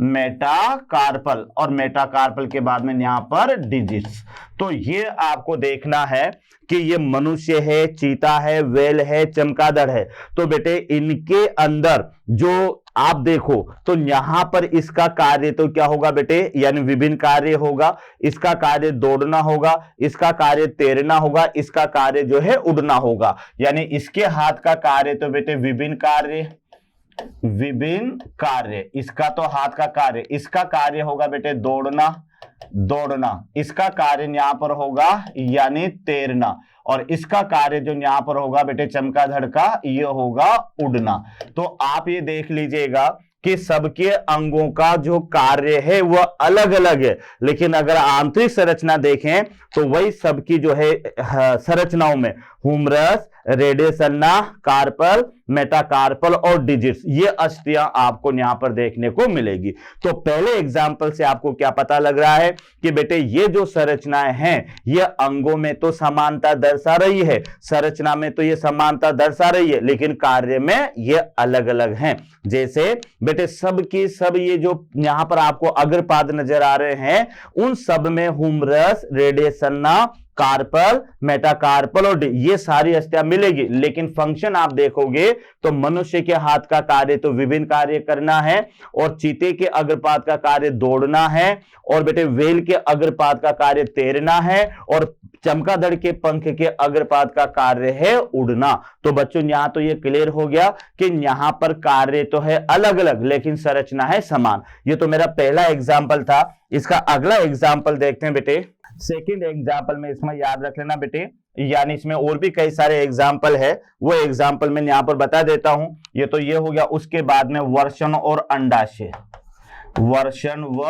मेटाकार्पल, और मेटाकार्पल के बाद में यहां पर डिजिट्स। तो ये आपको देखना है कि ये मनुष्य है, चीता है, वेल है, चमगादड़ है, तो बेटे इनके अंदर जो आप देखो तो यहां पर इसका कार्य तो क्या होगा बेटे, यानी विभिन्न कार्य होगा, इसका कार्य दौड़ना होगा, इसका कार्य तैरना होगा, इसका कार्य जो है उड़ना होगा, यानी इसके हाथ का कार्य तो बेटे विभिन्न कार्य, विभिन्न कार्य, इसका तो हाथ का कार्य, इसका कार्य होगा बेटे दौड़ना, दौड़ना, इसका कार्य यहां पर होगा यानी तैरना, और इसका कार्य जो यहां पर होगा बेटे चमगादड़ का ये होगा उड़ना। तो आप ये देख लीजिएगा कि सबके अंगों का जो कार्य है वह अलग अलग है, लेकिन अगर आंतरिक संरचना देखें तो वही सबकी जो है संरचनाओं में humerus, radius ulna, carpal, metacarpal और डिजिट्स, ये अस्थियां आपको यहां पर देखने को मिलेगी। तो पहले एग्जाम्पल से आपको क्या पता लग रहा है कि बेटे ये जो संरचनाएं हैं ये अंगों में तो समानता दर्शा रही है, संरचना में तो ये समानता दर्शा रही है, लेकिन कार्य में ये अलग अलग हैं। जैसे बेटे सबकी सब ये जो यहां पर आपको अग्रपाद नजर आ रहे हैं उन सब में humerus, radius ulna, carpal, metacarpal और ये सारी अस्थियां मिलेगी, लेकिन फंक्शन आप देखोगे तो मनुष्य के हाथ का कार्य तो विभिन्न कार्य करना है, और चीते के अग्रपाद का कार्य दौड़ना है, और बेटे वेल के अग्रपाद का कार्य तैरना है, और चमगादड़ के पंख के अग्रपाद का कार्य है उड़ना। तो बच्चों यहां तो ये क्लियर हो गया कि यहां पर कार्य तो है अलग अलग लेकिन संरचना है समान। ये तो मेरा पहला एग्जाम्पल था। इसका अगला एग्जाम्पल देखते हैं बेटे, सेकंड एग्जाम्पल में इसमें याद रख लेना बेटे, यानी इसमें और भी कई सारे एग्जाम्पल है, वो एग्जाम्पल मैं यहां पर बता देता हूं। ये तो ये हो गया, उसके बाद में वर्षण और अंडाशय, वर्षण व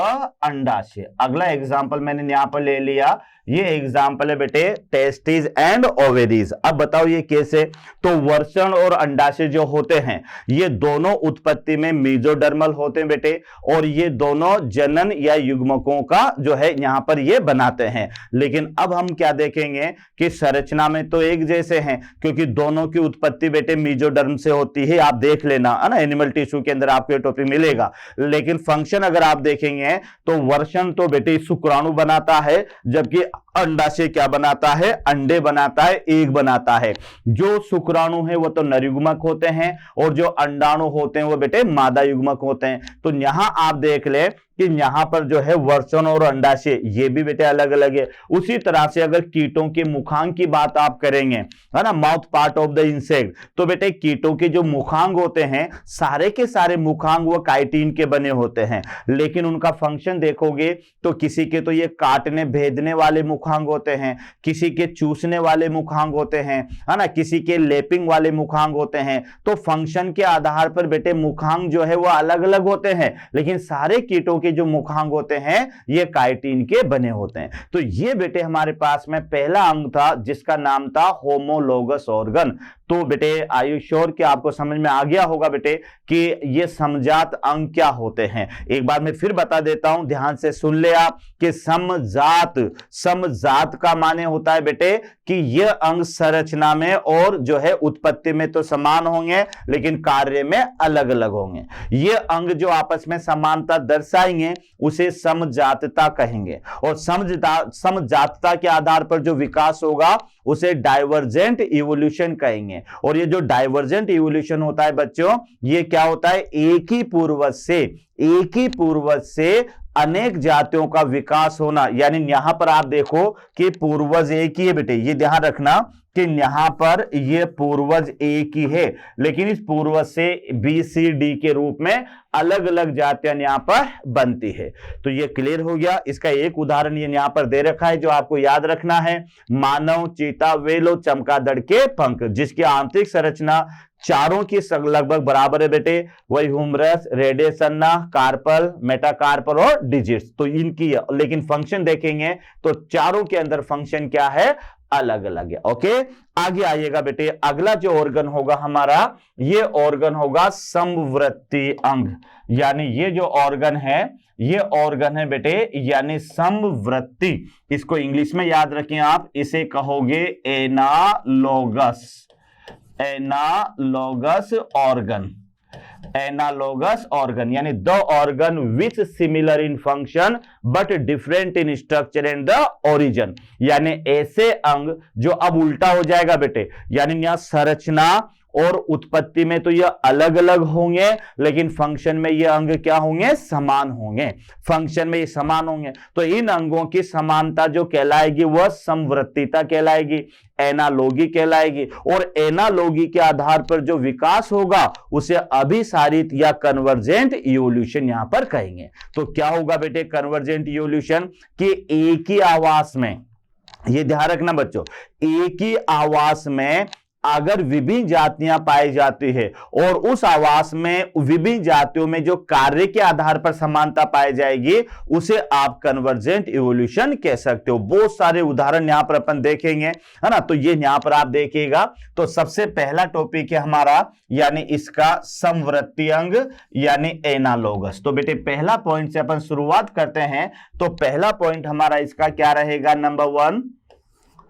अंडाशय। अगला एग्जाम्पल मैंने यहां पर ले लिया, ये एग्जाम्पल है बेटे टेस्टिस एंड ओवेरीज। अब बताओ ये कैसे? तो वर्षण और अंडाशय जो होते हैं ये दोनों उत्पत्ति में मेसोडर्मल होते हैं बेटे, और ये दोनों जनन या युग्मकों का जो है यहां पर ये बनाते हैं। लेकिन अब हम क्या देखेंगे कि संरचना में तो एक जैसे हैं, क्योंकि दोनों की उत्पत्ति बेटे मेसोडर्म से होती है। आप देख लेना है ना, एनिमल टिश्यू के अंदर आपको ये टॉपिक मिलेगा। लेकिन फंक्शन अगर आप देखेंगे तो वर्षण तो बेटे शुक्राणु बनाता है, जबकि अंडाशय क्या बनाता है? अंडे बनाता है, एग बनाता है। जो शुक्राणु है वो तो नरयुग्मक होते हैं, और जो अंडाणु होते हैं वो बेटे मादा युग्मक होते हैं। तो यहां आप देख ले कि यहां पर जो है वर्षण और अंडाशय ये भी बेटे अलग अलग है। उसी तरह से अगर कीटों के मुखांग की बात आप करेंगे, है ना, mouth part of the insect, तो बेटे कीटों के जो मुखांग होते हैं सारे के सारे मुखांग वो काइटिन के बने होते हैं। लेकिन उनका फंक्शन देखोगे तो किसी के तो ये काटने भेदने वाले मुखांग होते हैं, किसी के चूसने वाले मुखांग होते हैं, है ना, किसी के लेपिंग वाले मुखांग होते हैं। तो फंक्शन के आधार पर बेटे मुखांग जो है वो अलग अलग होते हैं, लेकिन सारे कीटों के जो मुखांग होते हैं ये काइटिन के बने होते हैं। तो ये बेटे हमारे पास में पहला अंग था जिसका नाम था होमोलोगस ऑर्गन। तो बेटे आयु श्योर कि आपको समझ में आ गया होगा बेटे कि ये समजात अंग क्या होते हैं। एक बार मैं फिर बता देता हूं, ध्यान से सुन ले आप कि समजात का माने होता है बेटे कि यह अंग संरचना में और जो है उत्पत्ति में तो समान होंगे, लेकिन कार्य में अलग अलग होंगे। ये अंग जो आपस में समानता दर्शाएंगे उसे समजातता कहेंगे, और समजातता के आधार पर जो विकास होगा उसे डाइवर्जेंट इवोल्यूशन कहेंगे। और ये जो डाइवर्जेंट इवोल्यूशन होता है बच्चों, ये क्या होता है? एक ही पूर्वज से अनेक जातियों का विकास होना। यानी यहां पर आप देखो कि पूर्वज एक ही है बेटे, ये ध्यान रखना कि यहां पर ये पूर्वज एक ही है, लेकिन इस पूर्वज से बी सी डी के रूप में अलग अलग जातियां यहां पर बनती है। तो ये क्लियर हो गया। इसका एक उदाहरण ये यहां पर दे रखा है जो आपको याद रखना है, मानव, चीता, वेलो, चमगादड़ के पंख, जिसकी आंतरिक संरचना चारों की लगभग बराबर है बेटे। वही ह्यूमरस, रेडियसन्ना, कार्पल, मेटाकार्पल और डिजिट्स, तो इनकी है। लेकिन फंक्शन देखेंगे तो चारों के अंदर फंक्शन क्या है? अलग अलग है। ओके, आगे आइएगा बेटे। अगला जो ऑर्गन होगा हमारा, ये ऑर्गन होगा समवृत्ति अंग। यानी ये जो ऑर्गन है ये ऑर्गन है बेटे यानी समवृत्ति। इसको इंग्लिश में याद रखें आप, इसे कहोगे एनालॉगस ऑर्गन। एनालॉगस ऑर्गन यानी the organ which similar in function but different in structure and the origin. यानी ऐसे अंग जो अब उल्टा हो जाएगा बेटे, यानी यहां संरचना और उत्पत्ति में तो ये अलग अलग होंगे, लेकिन फंक्शन में ये अंग क्या होंगे? समान होंगे। फंक्शन में ये समान होंगे। तो इन अंगों की समानता जो कहलाएगी वह समवृत्तिता कहलाएगी, एनालॉगी कहलाएगी। और एनालॉगी के आधार पर जो विकास होगा उसे अभिसारित या कन्वर्जेंट इवोल्यूशन यहां पर कहेंगे। तो क्या होगा बेटे कन्वर्जेंट इवोल्यूशन? कि एक ही आवास में, ये ध्यान रखना बच्चों, एक ही आवास में अगर विभिन्न जातियां पाई जाती है और उस आवास में विभिन्न जातियों में जो कार्य के आधार पर समानता पाई जाएगी उसे आप कन्वर्जेंट इवोल्यूशन कह सकते हो। बहुत सारे उदाहरण यहां पर अपन देखेंगे, है ना। तो ये यहां पर आप देखिएगा। तो सबसे पहला टॉपिक है हमारा यानी इसका समवृत्ति अंग यानी एनालॉगस। तो बेटे पहला पॉइंट से अपन शुरुआत करते हैं। तो पहला पॉइंट हमारा इसका क्या रहेगा? नंबर 1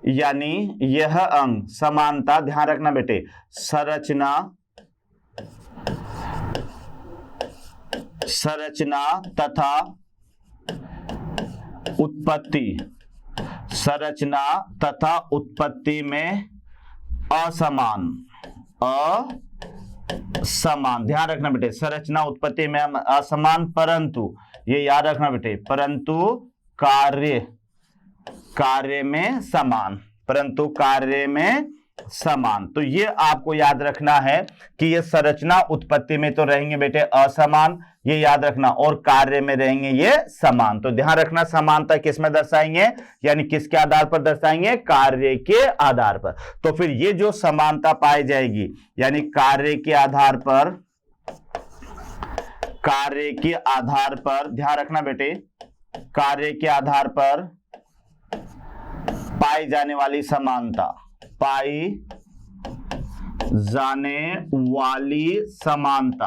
यानी यह अंग समानता, ध्यान रखना बेटे, संरचना तथा उत्पत्ति में असमान। ध्यान रखना बेटे, संरचना उत्पत्ति में असमान, परंतु ये याद रखना बेटे, परंतु कार्य में समान। तो ये आपको याद रखना है कि ये संरचना उत्पत्ति में तो रहेंगे बेटे असमान, ये याद रखना, और कार्य में रहेंगे ये समान। तो ध्यान रखना समानता किस में दर्शाएंगे यानी किसके आधार पर दर्शाएंगे? कार्य के आधार पर। तो फिर ये जो समानता पाई जाएगी यानी कार्य के आधार पर कार्य के आधार पर, ध्यान रखना बेटे, कार्य के आधार पर पाई जाने वाली समानता, पाई जाने वाली समानता,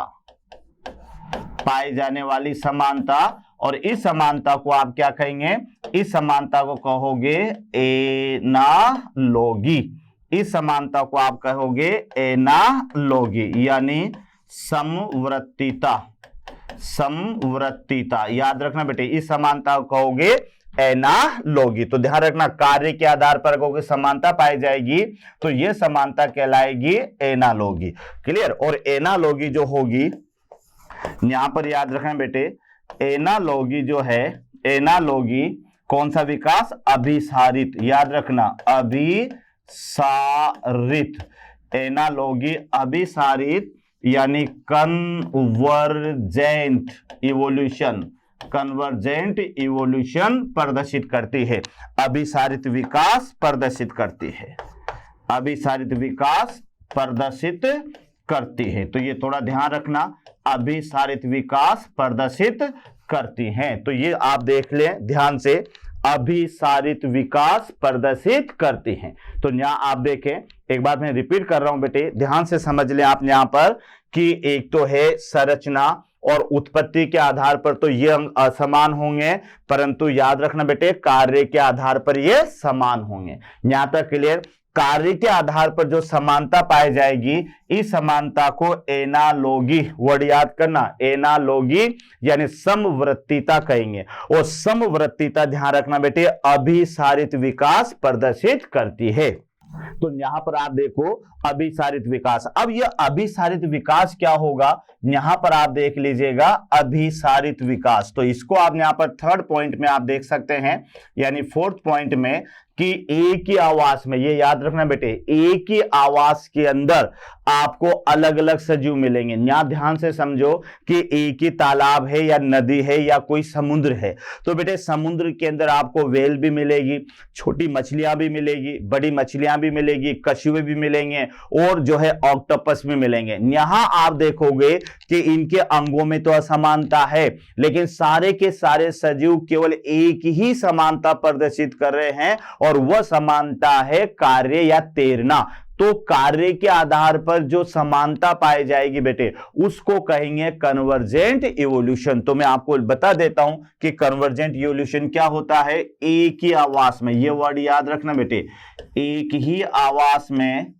पाई जाने वाली समानता। और इस समानता को आप क्या कहेंगे? इस समानता को कहोगे एनालॉगी। इस समानता को आप कहोगे एनालॉगी, यानी समवर्तीता। समवर्तीता याद रखना बेटे, इस समानता को कहोगे एनालॉगी। तो ध्यान रखना, कार्य के आधार पर कहोगे समानता पाई जाएगी तो यह समानता कहलाएगी एनालॉगी। क्लियर? और एनालॉगी जो होगी, यहां पर याद रखना बेटे, एनालॉगी जो है, एनालॉगी कौन सा विकास? अभिसारित। याद रखना, अभिसारित। एनालॉगी अभिसारित यानी कन्वर्जेंट इवोल्यूशन, कन्वर्जेंट इवोल्यूशन प्रदर्शित करती है, अभिसारित विकास प्रदर्शित करती है, अभिसारित विकास प्रदर्शित करती है। तो ये थोड़ा ध्यान रखना, अभिसारित विकास प्रदर्शित करती हैं। तो ये आप देख लें ध्यान से, अभिसारित विकास प्रदर्शित करती हैं। तो यहाँ आप देखें, एक बार मैं रिपीट कर रहा हूं बेटे, ध्यान से समझ लें आप यहाँ पर कि एक तो है संरचना और उत्पत्ति के आधार पर तो ये अंग असमान होंगे, परंतु याद रखना बेटे कार्य के आधार पर ये समान होंगे। यहां तक क्लियर? कार्य के आधार पर जो समानता पाई जाएगी, इस समानता को एनालॉगी, वर्ड याद करना, एनालॉगी यानी समवर्तीता कहेंगे। और समवर्तीता ध्यान रखना बेटे अभिसारित विकास प्रदर्शित करती है। तो यहां पर आप देखो अभिसारित विकास। अब यह अभिसारित विकास क्या होगा, यहां पर आप देख लीजिएगा अभिसारित विकास। तो इसको आप यहां पर थर्ड पॉइंट में आप देख सकते हैं, यानी फोर्थ पॉइंट में, कि एक ही आवास में, ये याद रखना बेटे, एक ही आवास के अंदर आपको अलग अलग सजीव मिलेंगे। यहां ध्यान से समझो कि एक ही तालाब है या नदी है या कोई समुद्र है, तो बेटे समुद्र के अंदर आपको व्हेल भी मिलेगी, छोटी मछलियां भी मिलेगी, बड़ी मछलियां भी मिलेगी, कछुए भी मिलेंगे और जो है ऑक्टोपस भी मिलेंगे। यहां आप देखोगे कि इनके अंगों में तो असमानता है, लेकिन सारे के सारे सजीव केवल एक ही समानता प्रदर्शित कर रहे हैं, और वह समानता है कार्य या तैरना। तो कार्य के आधार पर जो समानता पाई जाएगी बेटे, उसको कहेंगे कन्वर्जेंट इवोल्यूशन। तो मैं आपको बता देता हूं कि कन्वर्जेंट इवोल्यूशन क्या होता है। एक ही आवास में, यह वर्ड याद रखना बेटे, एक ही आवास में,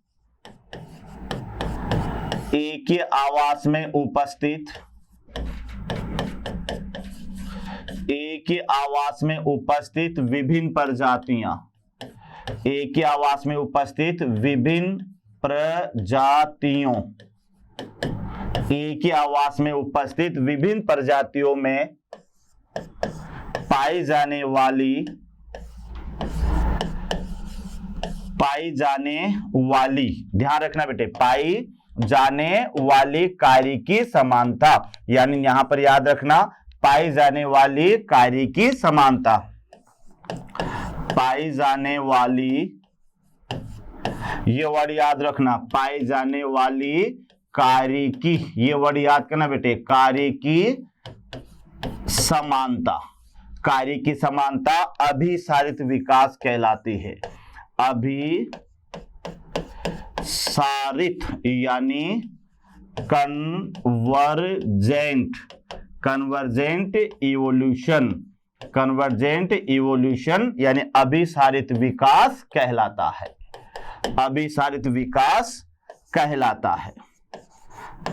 एक ही आवास में उपस्थित, एक ही आवास में उपस्थित विभिन्न प्रजातियां, एक ही आवास में उपस्थित विभिन्न प्रजातियों, एक ही आवास में उपस्थित विभिन्न प्रजातियों में पाई जाने वाली, ध्यान रखना बेटे, पाई जाने वाली कार्य की समानता, यानी यहां पर याद रखना पाई जाने वाली कार्य की समानता, पाई जाने वाली, ये वर्ड याद रखना, पाई जाने वाली कार्य की, ये वर्ड याद करना बेटे, कार्य की समानता, कार्य की समानता अभिसारित विकास कहलाती है। अभिसारित यानी convergent, convergent evolution, convergent evolution यानी अभिसारित विकास कहलाता है, अभिसारित विकास कहलाता है,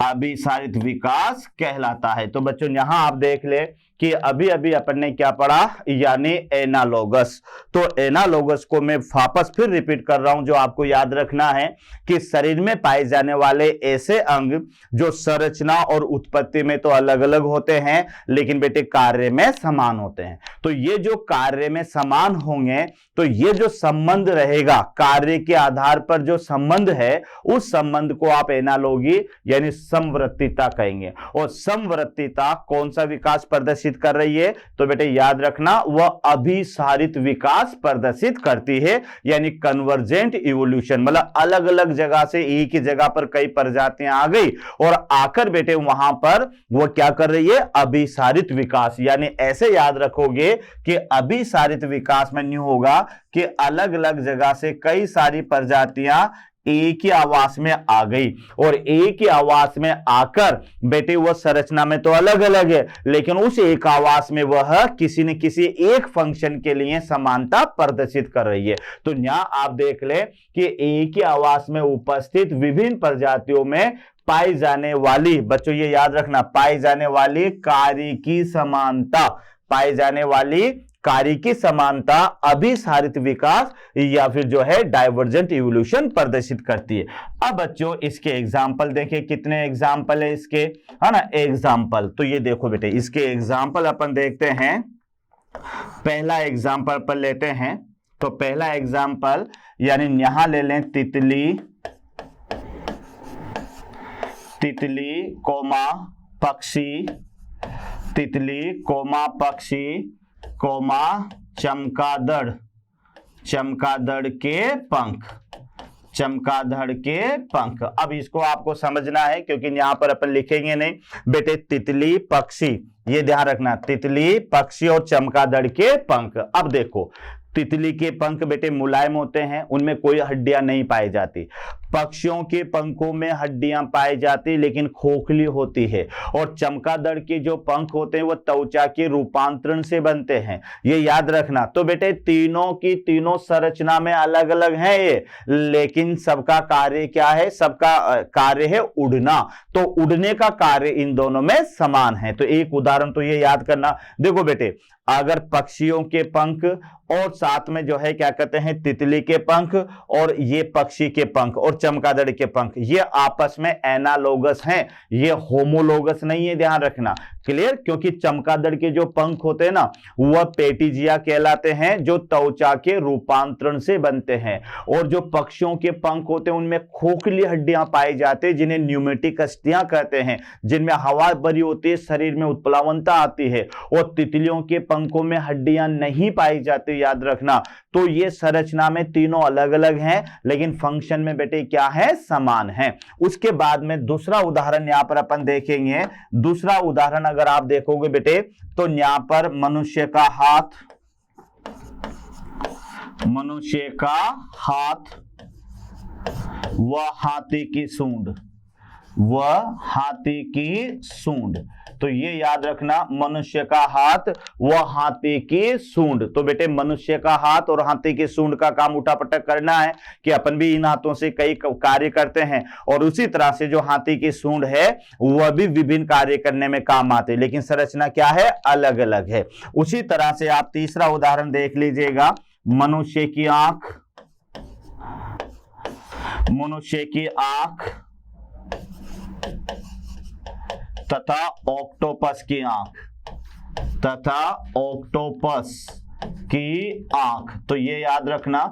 अभिसारित विकास कहलाता है। तो बच्चों यहां आप देख ले कि अभी अभी अपन ने क्या पढ़ा, यानी एनालॉगस। तो एनालॉगस को मैं वापस फिर रिपीट कर रहा हूं, जो आपको याद रखना है कि शरीर में पाए जाने वाले ऐसे अंग जो संरचना और उत्पत्ति में तो अलग अलग होते हैं, लेकिन बेटे कार्य में समान होते हैं। तो ये जो कार्य में समान होंगे, तो ये जो संबंध रहेगा कार्य के आधार पर, जो संबंध है, उस संबंध को आप एनालॉगी यानी समवर्तीता कहेंगे। और समवर्तीता कौन सा विकास प्रदर्शित प्रदर्शित कर रही है, तो बेटे याद रखना वह अभिसारित विकास प्रदर्शित करती है, यानी कन्वर्जेंट इवोल्यूशन। मतलब अलग अलग जगह से एक ही जगह पर कई प्रजातियां आ गई और आकर बेटे वहां पर वो क्या कर रही है, अभिसारित विकास। यानी ऐसे याद रखोगे कि अभिसारित विकास में न्यू होगा कि अलग अलग जगह से कई सारी प्रजातियां एक ही आवास में आ गई और एक ही आवास में आकर बेटे वह संरचना में तो अलग अलग है, लेकिन उस एक आवास में वह किसी न किसी एक फंक्शन के लिए समानता प्रदर्शित कर रही है। तो यहां आप देख ले कि एक ही आवास में उपस्थित विभिन्न प्रजातियों में पाई जाने वाली, बच्चों ये याद रखना, पाई जाने वाली कार्य की समानता, पाई जाने वाली कार्य की समानता अभिसारित विकास या फिर जो है डाइवर्जेंट इवोल्यूशन प्रदर्शित करती है। अब बच्चों इसके एग्जाम्पल देखें, कितने एग्जाम्पल है इसके, है ना, एग्जाम्पल। तो ये देखो बेटे इसके एग्जाम्पल अपन देखते हैं। पहला एग्जाम्पल पर लेते हैं, तो पहला एग्जाम्पल यानी यहां ले लें तितली, तितली कोमा पक्षी, तितली कोमा पक्षी कोमा चमगादड़, चमगादड़ के पंख, चमगादड़ के पंख। अब इसको आपको समझना है क्योंकि यहां पर अपन लिखेंगे नहीं बेटे, तितली पक्षी, ये ध्यान रखना, तितली पक्षी और चमगादड़ के पंख। अब देखो तितली के पंख बेटे मुलायम होते हैं, उनमें कोई हड्डियां नहीं पाई जाती। पक्षियों के पंखों में हड्डियां पाई जाती लेकिन खोखली होती है, और चमगादड़ के जो पंख होते हैं वो त्वचा के रूपांतरण से बनते हैं, ये याद रखना। तो बेटे तीनों की तीनों संरचना में अलग अलग हैं ये, लेकिन सबका कार्य क्या है, सबका कार्य है उड़ना, तो उड़ने का कार्य इन दोनों में समान है। तो एक उदाहरण तो ये याद करना, देखो बेटे अगर पक्षियों के पंख और साथ में जो है क्या कहते हैं तितली के पंख और ये पक्षी के पंख और चमगादड़ के पंख, ये आपस में एनालोगस हैं, ये होमोलोगस नहीं है, ध्यान रखना, क्लियर। क्योंकि चमगादड़ के जो पंख होते हैं ना वह पेटिजिया कहलाते हैं, जो त्वचा के रूपांतरण से बनते हैं, और जो पक्षियों के पंख होते हैं उनमें खोखली हड्डियां पाई जाती है जिन्हें न्यूमेटिक अस्थियां कहते हैं, जिनमें हवा भरी होती है, शरीर में उत्प्लावनता आती है, और तितलियों के पंखों में हड्डियां नहीं पाई जाती, याद रखना। तो ये संरचना में तीनों अलग अलग हैं लेकिन फंक्शन में बेटे क्या है, समान है। उसके बाद में दूसरा उदाहरण यहां पर अपन देखेंगे। दूसरा उदाहरण अगर आप देखोगे बेटे तो यहां पर मनुष्य का हाथ, मनुष्य का हाथ व हाथी की सूंड, वह हाथी की सूंड। तो ये याद रखना, मनुष्य का हाथ व हाथी की सूंड। तो बेटे मनुष्य का हाथ और हाथी की सूंड का काम उठापटक करना है कि अपन भी इन हाथों से कई कार्य करते हैं, और उसी तरह से जो हाथी की सूंड है वह भी विभिन्न कार्य करने में काम आते हैं, लेकिन संरचना क्या है, अलग अलग है। उसी तरह से आप तीसरा उदाहरण देख लीजिएगा, मनुष्य की आंख, मनुष्य की आंख तथा ऑक्टोपस की आंख, तथा ऑक्टोपस की आंख। तो ये याद रखना,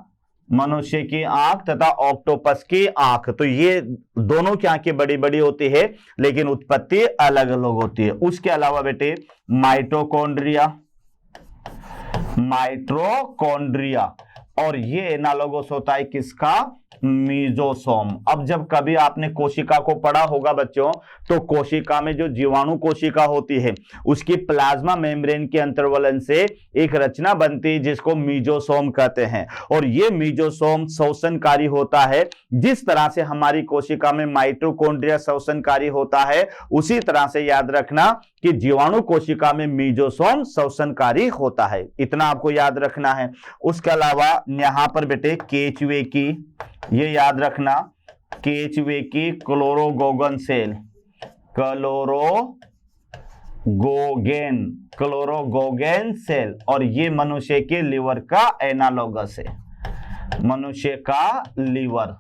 मनुष्य की आंख तथा ऑक्टोपस की आंख। तो ये दोनों की आंखें बड़ी बड़ी होती है लेकिन उत्पत्ति अलग अलग होती है। उसके अलावा बेटे माइटोकॉन्ड्रिया, माइटोकॉन्ड्रिया, और ये एनालोगस होता है किसका, मीजोसोम। अब जब कभी आपने कोशिका को पढ़ा होगा बच्चों, तो कोशिका में जो जीवाणु कोशिका होती है उसकी प्लाज्मा मेम्ब्रेन के अंतर्वलन से एक रचना बनती है जिसको मीजोसोम कहते हैं, और ये मीजोसोम शोषणकारी होता है। जिस तरह से हमारी कोशिका में माइटोकॉन्ड्रिया शोषणकारी होता है, उसी तरह से याद रखना कि जीवाणु कोशिका में मीजोसोम शोषणकारी होता है, इतना आपको याद रखना है। उसके अलावा यहां पर बेटे केचुए की, ये याद रखना, केचुए की क्लोरोगोगन सेल, क्लोरोगोगेन, क्लोरोगोगेन सेल, और ये मनुष्य के लिवर का एनालोगस है, मनुष्य का लीवर,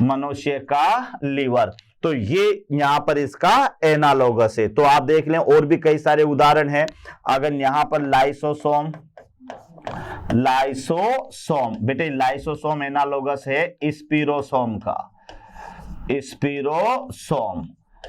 मनुष्य का लीवर। तो ये यहां पर इसका एनालोगस है। तो आप देख लें और भी कई सारे उदाहरण हैं। अगर यहां पर लाइसोसोम, लाइसोसोम बेटे, लाइसोसोम एनालोगस है स्पिरोसोम का, स्पिरोसोम,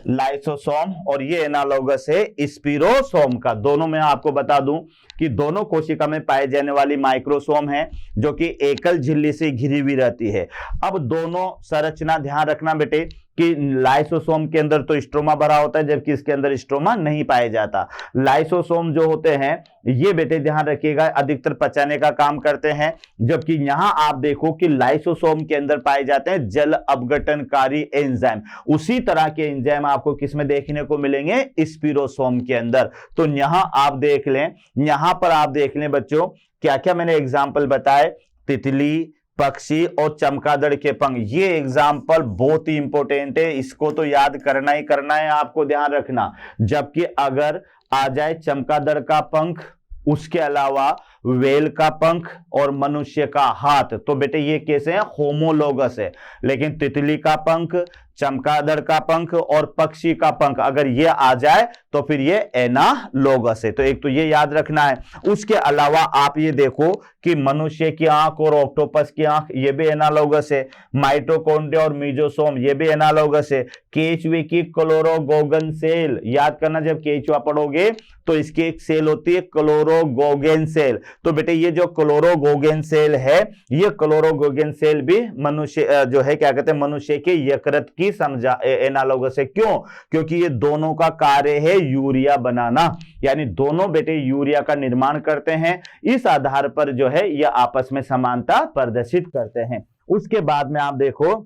लाइसोसोम और ये एनालॉगस है स्पिरोसोम का। दोनों में आपको बता दूं कि दोनों कोशिका में पाए जाने वाली माइक्रोसोम है जो कि एकल झिल्ली से घिरी हुई रहती है। अब दोनों संरचना ध्यान रखना बेटे कि लाइसोसोम के अंदर तो स्ट्रोमा भरा होता है जबकि इसके अंदर स्ट्रोमा नहीं पाया जाता। लाइसोसोम जो होते हैं ये बेटे ध्यान रखिएगा अधिकतर पचाने का काम करते हैं, जबकि यहां आप देखो कि लाइसोसोम के अंदर पाए जाते हैं जल अपघटनकारी एंजाइम। उसी तरह के एंजाइम आपको किसमें देखने को मिलेंगे? स्पिरोसोम के अंदर। तो यहां आप देख लें, यहां पर आप देख लें बच्चों क्या क्या मैंने एग्जाम्पल बताए, तितली, पक्षी और चमगादड़ के पंख। ये एग्जाम्पल बहुत ही इंपॉर्टेंट है, इसको तो याद करना ही करना है, आपको ध्यान रखना। जबकि अगर आ जाए चमगादड़ का पंख, उसके अलावा वेल का पंख और मनुष्य का हाथ, तो बेटे ये कैसे है? होमोलोगस है। लेकिन तितली का पंख, चमगादड़ का पंख और पक्षी का पंख अगर ये आ जाए तो फिर ये एनालोगस है। तो एक तो ये याद रखना है। उसके अलावा आप ये देखो कि मनुष्य की आंख और ऑक्टोपस की आंख ये भी एनालोगस है। माइटोकॉन्ड्रिया और मीजोसोम ये भी एनालोगस है। केचुए की क्लोरोगोगन सेल, याद करना जब केचुआ पढ़ोगे तो इसकी एक सेल होती है क्लोरोगोगन सेल। तो बेटे ये जो क्लोरोगोगन सेल है, ये क्लोरोगोगन सेल भी मनुष्य जो है क्या कहते हैं मनुष्य के यकृत की समझा एनालोगस है। क्यों? क्योंकि ये दोनों का कार्य है यूरिया बनाना, यानी दोनों बेटे यूरिया का निर्माण करते हैं। इस आधार पर जो है ये आपस में समानता प्रदर्शित करते हैं। उसके बाद में आप देखो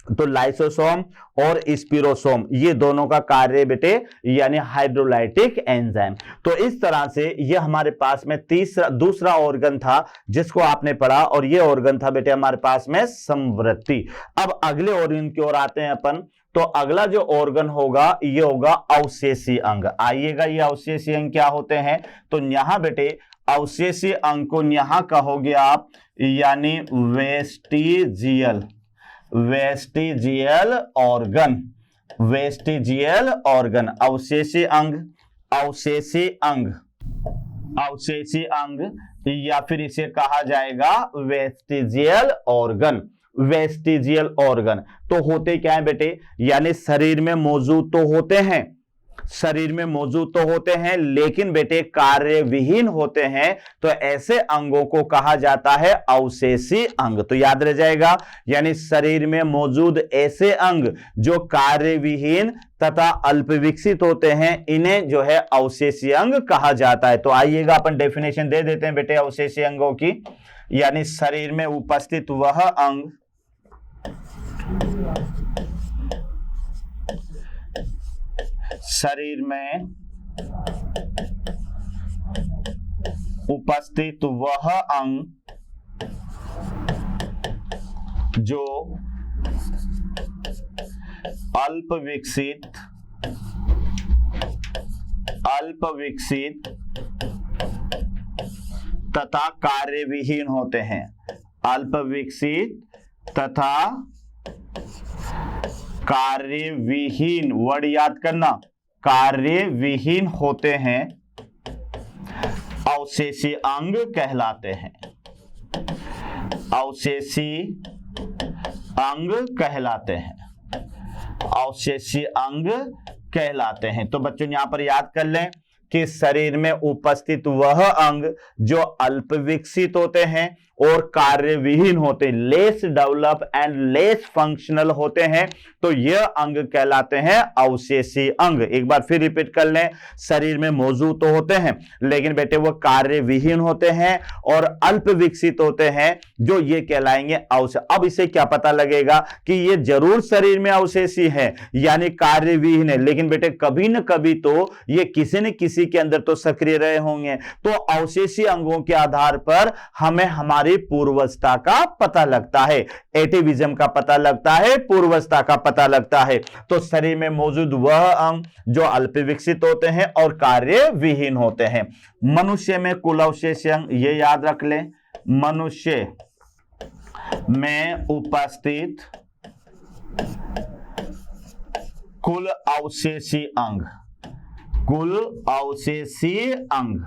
तो लाइसोसोम और स्पिरोसोम ये दोनों का कार्य बेटे यानी हाइड्रोलाइटिक एंजाइम। तो इस तरह से ये हमारे पास में दूसरा ऑर्गन था जिसको आपने पढ़ा, और ये ऑर्गन था बेटे हमारे पास में संवृत्ति। अब अगले ऑर्गन की ओर आते हैं अपन। तो अगला जो ऑर्गन होगा ये होगा अवशेषी अंग। आइएगा ये अवशेषी अंग क्या होते हैं? तो यहां बेटे अवशेषी अंग को यहां कहोगे आप यानी वेस्टिजियल ऑर्गन। वेस्टिजियल ऑर्गन अवशेषी अंग, अवशेषी अंग, अवशेषी अंग या फिर इसे कहा जाएगा वेस्टिजियल ऑर्गन। वेस्टिजियल ऑर्गन तो होते क्या है बेटे? यानी शरीर में मौजूद तो होते हैं, शरीर में मौजूद तो होते हैं लेकिन बेटे कार्य विहीन होते हैं। तो ऐसे अंगों को कहा जाता है अवशेषी अंग। तो याद रह जाएगा, यानी शरीर में मौजूद ऐसे अंग जो कार्य विहीन तथा अल्प विकसित होते हैं, इन्हें जो है अवशेषी अंग कहा जाता है। तो आइएगा अपन डेफिनेशन दे देते हैं बेटे अवशेषी अंगों की। यानी शरीर में उपस्थित वह अंग शरीर में उपस्थित वह अंग जो अल्प विकसित तथा कार्यविहीन होते हैं। अल्प विकसित तथा कार्यविहीन, वर्ड याद करना, कार्यविहीन होते हैं, अवशेषी अंग कहलाते हैं। अवशेषी अंग कहलाते हैं, अवशेषी अंग कहलाते हैं। तो बच्चों यहां पर याद कर लें कि शरीर में उपस्थित वह अंग जो अल्प विकसित होते हैं और कार्यविहीन होते हैं, less develop and less functional होते हैं, तो यह अंग कहलाते हैं अवशेषी अंग। एक बार फिर रिपीट कर लें, शरीर में मौजूद तो होते हैं लेकिन बेटे वो कार्यविहीन होते हैं और अल्प विकसित होते हैं, जो ये कहलाएंगे अवशेष। अब इसे क्या पता लगेगा कि ये जरूर शरीर में अवशेषी है यानी कार्यविहीन है, लेकिन बेटे कभी न कभी तो ये किसी न किसी के अंदर तो सक्रिय रहे होंगे। तो अवशेषी अंगों के आधार पर हमें हमारी पूर्वावस्था का पता लगता है, एटेविज्म का पता लगता है, पूर्वावस्था का पता लगता है। तो शरीर में मौजूद वह अंग जो अल्प विकसित होते हैं और कार्य विहीन होते हैं। मनुष्य में कुल अवशेषी अंग, ये याद रख लें, मनुष्य में उपस्थित कुल अवशेषी अंग, कुल अवशेषी अंग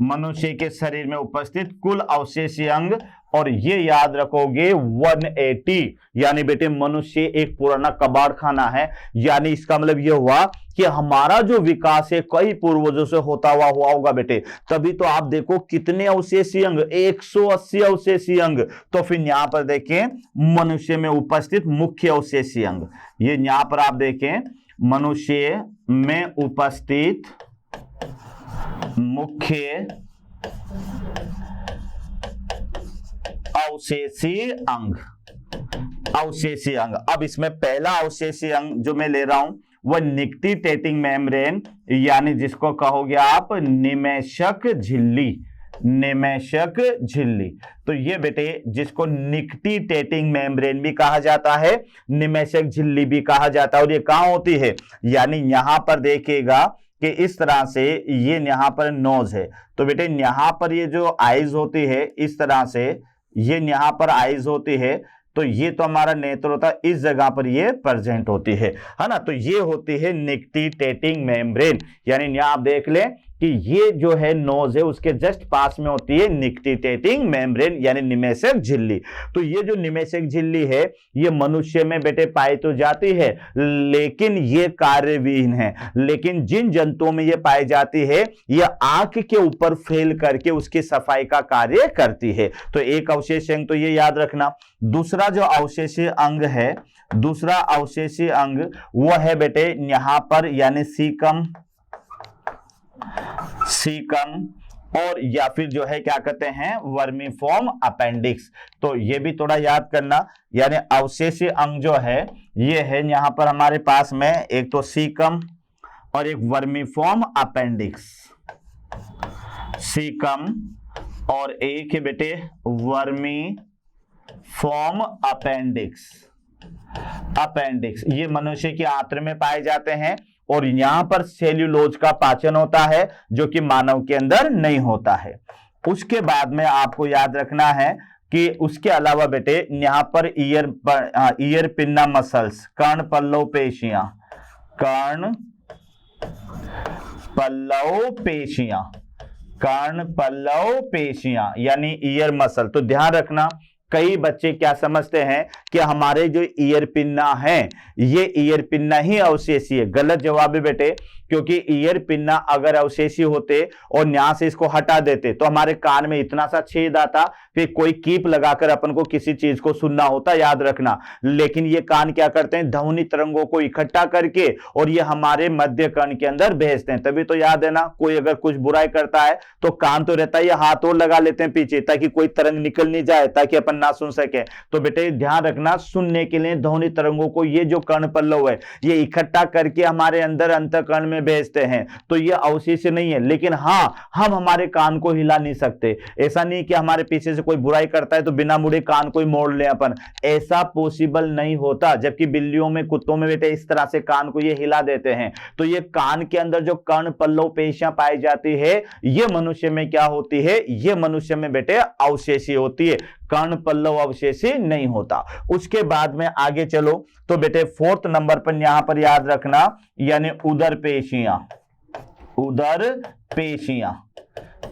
मनुष्य के शरीर में उपस्थित कुल अवशेषीय अंग, और ये याद रखोगे 180, यानी बेटे मनुष्य एक पुराना कबाड़ खाना है। यानी इसका मतलब ये हुआ कि हमारा जो विकास है कई पूर्वजों से होता हुआ होगा बेटे। तभी तो आप देखो कितने अवशेषीय अंग, 180 अवशेषीय अंग। तो फिर यहां पर देखें मनुष्य में उपस्थित मुख्य अवशेषीय अंग, ये यहां पर आप देखें मनुष्य में उपस्थित मुख्य अवशेषीय अंग, अवशेषीय अंग। अब इसमें पहला अवशेषीय अंग जो मैं ले रहा हूं वह निक्टिटेटिंग मेम्ब्रेन, यानी जिसको कहोगे आप निमेशक झिल्ली, निमेशक झिल्ली। तो ये बेटे जिसको निक्टिटेटिंग मेम्ब्रेन भी कहा जाता है, निमेशक झिल्ली भी कहा जाता है। और ये कहां होती है, यानी यहां पर देखिएगा कि इस तरह से ये यहां पर नोज है, तो बेटे यहां पर ये जो आईज होती है इस तरह से, ये यहां पर आईज होती है, तो ये तो हमारा नेत्र होता है, इस जगह पर ये प्रेजेंट होती है ना। तो ये होती है निक्टिटेटिंग मेम्ब्रेन, यानी यहां आप देख लें कि ये जो है नोज है उसके जस्ट पास में होती है निक्टिटेटिंग मेम्ब्रेन, यानी निमेशक झिल्ली। तो ये जो निमेशक झिल्ली है ये मनुष्य में बेटे पाई तो जाती है, लेकिन ये कार्यविहीन है। लेकिन जिन जंतुओं में ये पाई जाती है ये आंख के ऊपर फैल करके उसकी सफाई का कार्य करती है। तो एक अवशेषीय अंग तो ये याद रखना। दूसरा जो अवशेषीय अंग है, दूसरा अवशेषीय अंग वो है बेटे यहां पर, यानी सीकम, सीकम, और या फिर जो है क्या कहते हैं वर्मीफॉर्म अपेंडिक्स। तो ये भी थोड़ा याद करना, यानी अवशेषीय अंग जो है ये है यहां पर हमारे पास में एक तो सीकम और एक वर्मीफॉर्म अपेंडिक्स, सीकम और एक है बेटे वर्मी फॉर्म अपेंडिक्स, अपेंडिक्स। ये मनुष्य के आंत्र में पाए जाते हैं और यहां पर सेल्यूलोज का पाचन होता है जो कि मानव के अंदर नहीं होता है। उसके बाद में आपको याद रखना है कि उसके अलावा बेटे यहां पर ईयर पिन्ना मसल्स, कर्ण पल्लव पेशियां, कर्ण पल्लव पेशियां, कर्ण पल्लव पेशियां यानी ईयर मसल। तो ध्यान रखना कई बच्चे क्या समझते हैं कि हमारे जो ईयर पिन्ना है ये ईयर पिन्ना ही अवशेषीय है। गलत जवाब है बेटे, क्योंकि ईयर पिन्ना अगर अवशेषीय होते और यहां से इसको हटा देते तो हमारे कान में इतना सा छेद आता, फिर कोई कीप लगाकर अपन को किसी चीज को सुनना होता, याद रखना। लेकिन ये कान क्या करते हैं, ध्वनि तरंगों को इकट्ठा करके और ये हमारे मध्य कान के अंदर भेजते हैं। तभी तो याद है ना, कोई अगर कुछ बुराई करता है तो कान तो रहता है, ये हाथ और लगा लेते हैं पीछे ताकि कोई तरंग निकल नहीं जाए, ताकि अपन ना सुन सके। तो बेटे ध्यान रखना, सुनने के लिए ध्वनि तरंगों को ये जो कर्ण पल्लव है ये इकट्ठा करके हमारे अंदर अंतःकरण में भेजते हैं। तो ये अवशेषीय नहीं है, लेकिन हाँ हम हमारे कान को हिला नहीं सकते। ऐसा नहीं कि हमारे पीछे से कोई बुराई करता है तो बिना मुड़े कान को ही मोड़ ले अपन, ऐसा पॉसिबल नहीं होता। जबकि बिल्लियों में, कुत्तों में बेटे इस तरह से कान को ये हिला देते हैं। तो ये कान के अंदर जो कर्ण पल्लव पेशियां पाई जाती है ये मनुष्य में क्या होती है, ये मनुष्य में बेटे अवशेषीय होती है, कर्ण पल्लव अवशेषीय नहीं होता। उसके बाद में आगे चलो तो बेटे 4th नंबर पर यहां पर याद रखना, यानी उदर पेशियां, उदर पेशियां,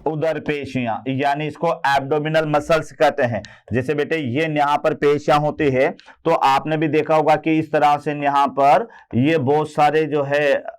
उदर पेशियां यानी इसको एब्डोमिनल मसल्स कहते हैं। जैसे बेटे ये यहां पर पेशियां होती है तो आपने भी देखा होगा कि इस तरह से यहां पर ये बहुत सारे जो है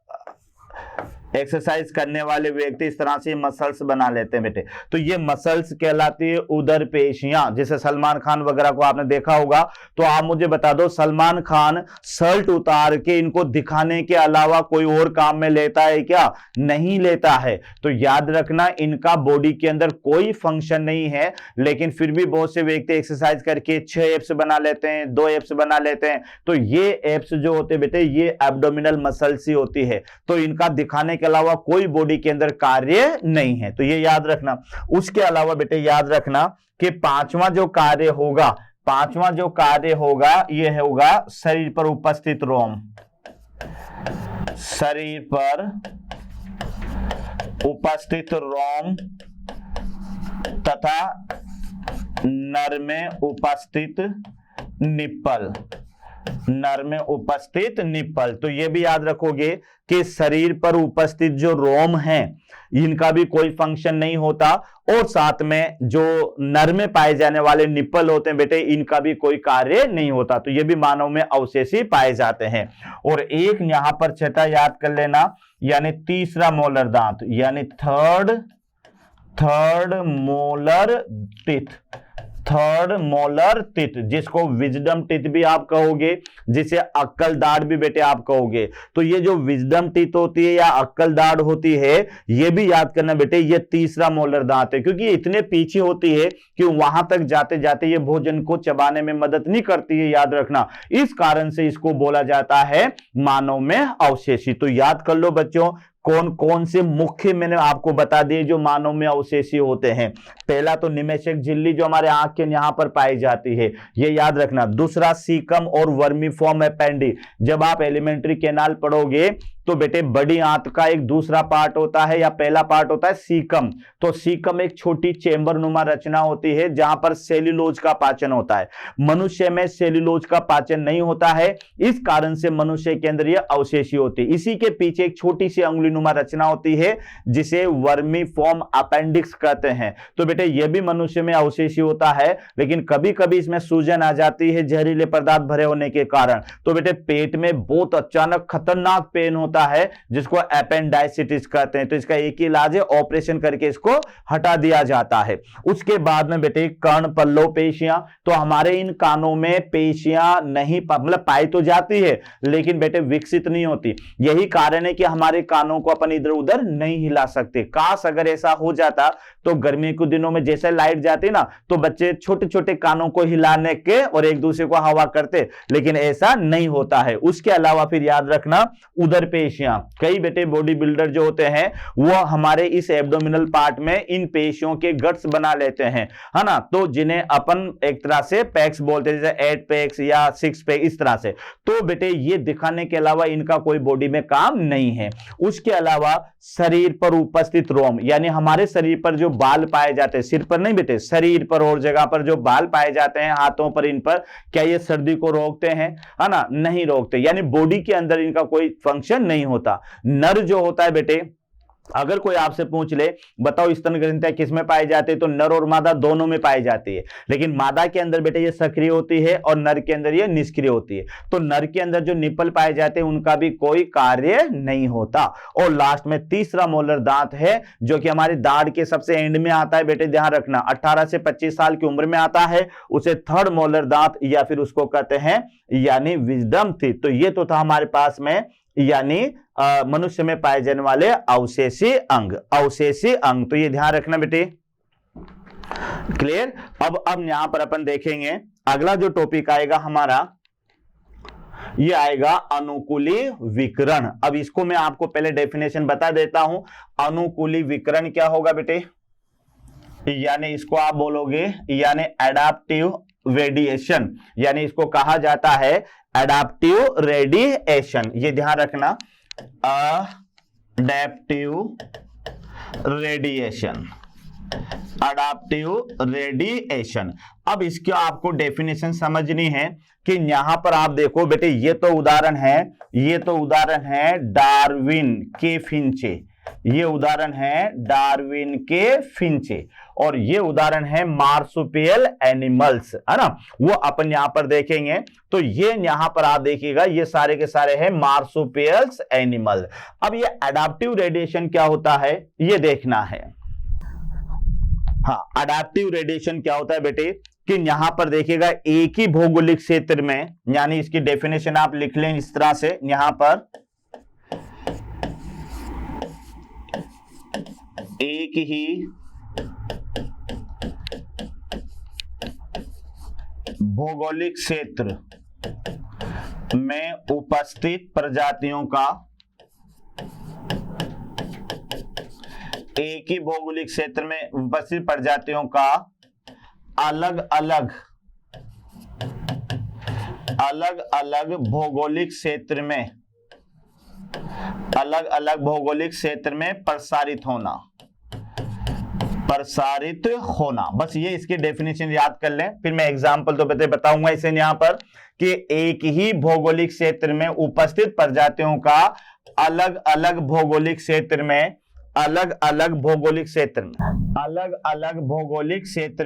एक्सरसाइज करने वाले व्यक्ति इस तरह से मसल्स बना लेते हैं बेटे। तो ये मसल्स कहलाती है उदर पेशियां। जैसे सलमान खान वगैरह को आपने देखा होगा। तो आप मुझे बता दो, सलमान खान शर्ट उतार के इनको दिखाने के अलावा कोई और काम में लेता है क्या? नहीं लेता है। तो याद रखना इनका बॉडी के अंदर कोई फंक्शन नहीं है, लेकिन फिर भी बहुत से व्यक्ति एक्सरसाइज करके 6 एब्स बना लेते हैं, 2 एब्स बना लेते हैं। तो ये एब्स जो होते बेटे ये एब्डोमिनल मसल्स ही होती है। तो इनका दिखाने के अलावा कोई बॉडी के अंदर कार्य नहीं है। तो ये याद रखना। उसके अलावा बेटे याद रखना कि पांचवा जो कार्य होगा, पांचवा जो कार्य होगा ये होगा शरीर पर उपस्थित रोम, शरीर पर उपस्थित रोम तथा नर में उपस्थित निप्पल, नर में उपस्थित निप्पल। तो ये भी याद रखोगे कि शरीर पर उपस्थित जो रोम है इनका भी कोई फंक्शन नहीं होता, और साथ में जो नर में पाए जाने वाले निप्पल होते हैं बेटे इनका भी कोई कार्य नहीं होता। तो ये भी मानव में अवशेषी पाए जाते हैं। और एक यहां पर छठा याद कर लेना, यानी तीसरा मोलर दांत, यानी third molar teeth, third molar teeth, जिसको विजडम टीथ भी आप कहोगे, जिसे अक्कल दाढ़ भी बेटे आप कहोगे। तो ये जो विजडम टीथ होती है या अक्कल दाढ़ होती है, ये भी याद करना बेटे, ये तीसरा मोलर दांत है, क्योंकि ये इतने पीछे होती है कि वहां तक जाते जाते ये भोजन को चबाने में मदद नहीं करती है, याद रखना। इस कारण से इसको बोला जाता है मानव में अवशेषी। तो याद कर लो बच्चों, कौन कौन से मुख्य मैंने आपको बता दिए जो मानव में अवशेषी होते हैं। पहला तो निमेशक झिल्ली जो हमारे आंख के यहां पर पाई जाती है, ये याद रखना। दूसरा सीकम और वर्मीफॉर्म एपेंडी। जब आप एलिमेंट्री कैनाल पढ़ोगे तो बेटे बड़ी आंत का एक दूसरा पार्ट होता है या पहला पार्ट होता है सीकम। तो सीकम एक छोटी चेंबर नुमा रचना होती है जहां पर सेल्यूलोज का पाचन होता है। मनुष्य में सेल्यूलोज का पाचन नहीं होता है, इस कारण से मनुष्य के अंदर यह अवशेषी होती है। इसी के पीछे एक छोटी सी अंगुली नुमा रचना होती है जिसे वर्मीफॉर्म अपेंडिक्स कहते हैं। तो बेटे यह भी मनुष्य में अवशेषी होता है, लेकिन कभी कभी इसमें सूजन आ जाती है जहरीले पदार्थ भरे होने के कारण। तो बेटे पेट में बहुत अचानक खतरनाक पेन होता है जिसको एपेंडाइसिटिस कहते हैं। तो इसका एक ही इलाज है, ऑपरेशन करके इसको हटा दिया जाता है। उसके बाद में बेटे कर्ण पल्लव पेशियां। तो हमारे इन कानों में पेशियां नहीं मतलब पाई तो जाती है लेकिन बेटे विकसित नहीं होती। यही कारण है कि हमारे कानों को अपन इधर उधर नहीं हिला सकते। काश अगर ऐसा हो जाता तो गर्मी के दिनों में जैसे लाइट जाती ना तो बच्चे छोटे छोटे कानों को हिलाने के और एक दूसरे को हवा करते, लेकिन ऐसा नहीं होता है। उसके अलावा फिर याद रखना उदर पेशियां। कई बेटे बॉडी बिल्डर जो होते हैं वो हमारे इस एब्डोमिनल पार्ट में इन पेशियों के गट्स बना लेते हैं, है ना। तो जिन्हें अपन एक तरह से पैक्स बोलते हैं, जैसे 8 पैक्स या 6 पैक, इस तरह से। तो बेटे ये दिखाने के अलावा इनका कोई बॉडी में काम नहीं है। उसके अलावा शरीर पर उपस्थित रोम, यानी हमारे शरीर पर जो बाल पाए जाते हैं, सिर पर नहीं बेटे, शरीर पर और जगह पर जो बाल पाए जाते हैं हाथों पर, इन पर, क्या ये सर्दी को रोकते हैं? है ना, नहीं रोकते। यानी बॉडी के अंदर इनका कोई फंक्शन नहीं होता। नर जो होता है बेटे, अगर कोई आपसे पूछ ले बताओ स्तन ग्रंथियां किसमें पाई जाती है, तो नर और मादा दोनों में पाई जाती है। लेकिन मादा के अंदर बेटे ये सक्रिय होती है और नर के अंदर ये निष्क्रिय होती है। तो नर के अंदर जो निप्पल पाए जाते हैं उनका भी कोई कार्य नहीं होता। और लास्ट में तीसरा मोलर दांत है जो कि हमारी दाढ़ के सबसे एंड में आता है। बेटे ध्यान रखना, 18 से 25 साल की उम्र में आता है, उसे थर्ड मोलर दांत या फिर उसको कहते हैं यानी विजडम टीथ। तो ये तो था हमारे पास में यानी मनुष्य में पाए जाने वाले अवशेषी अंग, अवशेषी अंग। तो ये ध्यान रखना बेटे, क्लियर। अब यहां पर अपन देखेंगे अगला जो टॉपिक आएगा हमारा, ये आएगा अनुकूली विकिरण। अब इसको मैं आपको पहले डेफिनेशन बता देता हूं। अनुकूली विकिरण क्या होगा बेटे, यानी इसको आप बोलोगे यानी एडाप्टिव रेडिएशन, यानी इसको कहा जाता है एडाप्टिव रेडिएशन। ये ध्यान रखना, अडैप्टिव रेडिएशन, अडैप्टिव रेडिएशन। अब इसकी आपको डेफिनेशन समझनी है कि यहां पर आप देखो बेटे, ये तो उदाहरण है डार्विन के फिंचे, ये उदाहरण है डार्विन के फिंचे, और ये उदाहरण है मार्सुपियल एनिमल्स, है ना, वो अपन यहां पर देखेंगे। तो ये यहां पर आप देखिएगा ये सारे के सारे हैं मार्सुपियल्स एनिमल। अब ये एडाप्टिव रेडिएशन क्या होता है ये देखना है। हाँ, एडाप्टिव रेडिएशन क्या होता है बेटे कि यहां पर देखिएगा एक ही भौगोलिक क्षेत्र में, यानी इसकी डेफिनेशन आप लिख लें इस तरह से, यहां पर एक ही भौगोलिक क्षेत्र में उपस्थित प्रजातियों का, एक ही भौगोलिक क्षेत्र में उपस्थित प्रजातियों का अलग अलग भौगोलिक क्षेत्र में, अलग अलग भौगोलिक क्षेत्र में प्रसारित होना, प्रसारित होना। बस ये इसकी डेफिनेशन याद कर लें, फिर मैं एग्जांपल तो बताऊंगा इसे यहाँ पर कि एक ही भौगोलिक क्षेत्र में उपस्थित प्रजातियों का अलग अलग भौगोलिक क्षेत्र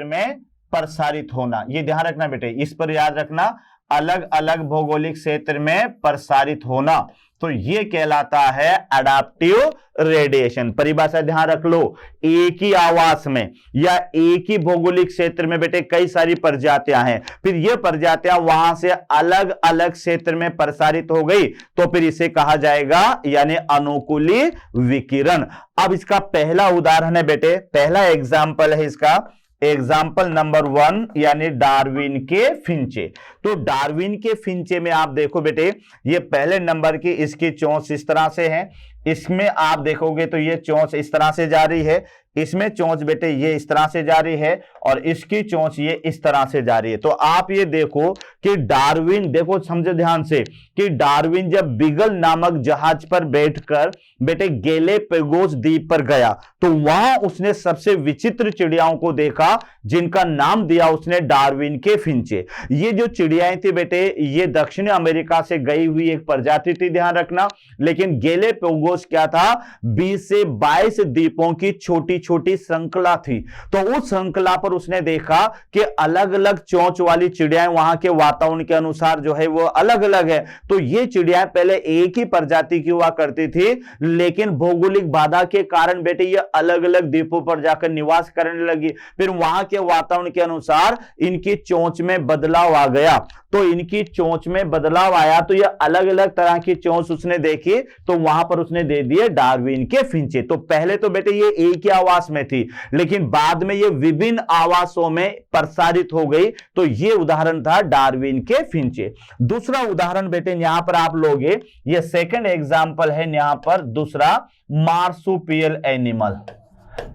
में प्रसारित होना। ये ध्यान रखना बेटे, इस पर याद रखना, अलग अलग भौगोलिक क्षेत्र में प्रसारित होना, तो ये कहलाता है एडाप्टिव रेडिएशन। परिभाषा ध्यान रख लो, एक ही आवास में या एक ही भौगोलिक क्षेत्र में बेटे कई सारी प्रजातियां हैं, फिर ये प्रजातियां वहां से अलग अलग क्षेत्र में प्रसारित हो गई तो फिर इसे कहा जाएगा यानी अनुकूली विकिरण। अब इसका पहला उदाहरण है बेटे, पहला एग्जाम्पल है इसका, एग्जाम्पल नंबर 1 यानी डार्विन के फिंचे। तो डार्विन के फिंचे में आप देखो बेटे, ये पहले नंबर की इसकी चोंच इस तरह से है, इसमें आप देखोगे तो ये चोंच इस तरह से जा रही है, इसमें चोंच बेटे ये इस तरह से जा रही है और इसकी चोंच ये इस तरह से जा रही है। तो आप ये देखो कि डार्विन, देखो समझो ध्यान से कि डार्विन जब बीगल नामक जहाज पर बैठकर बेटे गैलापागोस द्वीप पर गया तो वहां उसने सबसे विचित्र चिड़ियाओं को देखा जिनका नाम दिया उसने डार्विन के फिंचे। ये जो चिड़ियाएं थी बेटे ये दक्षिण अमेरिका से गई हुई एक प्रजाति थी, ध्यान रखना, लेकिन गैलापागोस क्या था, 20 से 22 द्वीपों की छोटी छोटी श्रृंखला थी। तो उस श्रृंखला पर उसने देखा कि अलग अलग चोंच वाली चिड़ियाएं वहां के वातावरण के अनुसार जो है वो अलग अलग है। तो ये चिड़ियाएं पहले एक ही प्रजाति की हुआ करती थी, लेकिन भौगोलिक बाधा के कारण बेटे ये अलग अलग द्वीपों पर जाकर निवास करने लगी। फिर वहां के वातावरण के अनुसार इनकी चोंच में बदलाव आ गया, तो इनकी चोंच में बदलाव आया तो ये अलग अलग तरह की चोंच उसने देखी, तो वहां पर उसने दे दिए डार्विन के फिंचे। तो पहले तो बेटे ये एक ही आवास में थी, लेकिन बाद में ये विभिन्न आवासों में प्रसारित हो गई, तो ये उदाहरण था डार्विन के फिंचे। दूसरा उदाहरण बेटे यहां पर आप लोगे, ये सेकंड एग्जांपल है यहां पर दूसरा, मार्सुपियल एनिमल,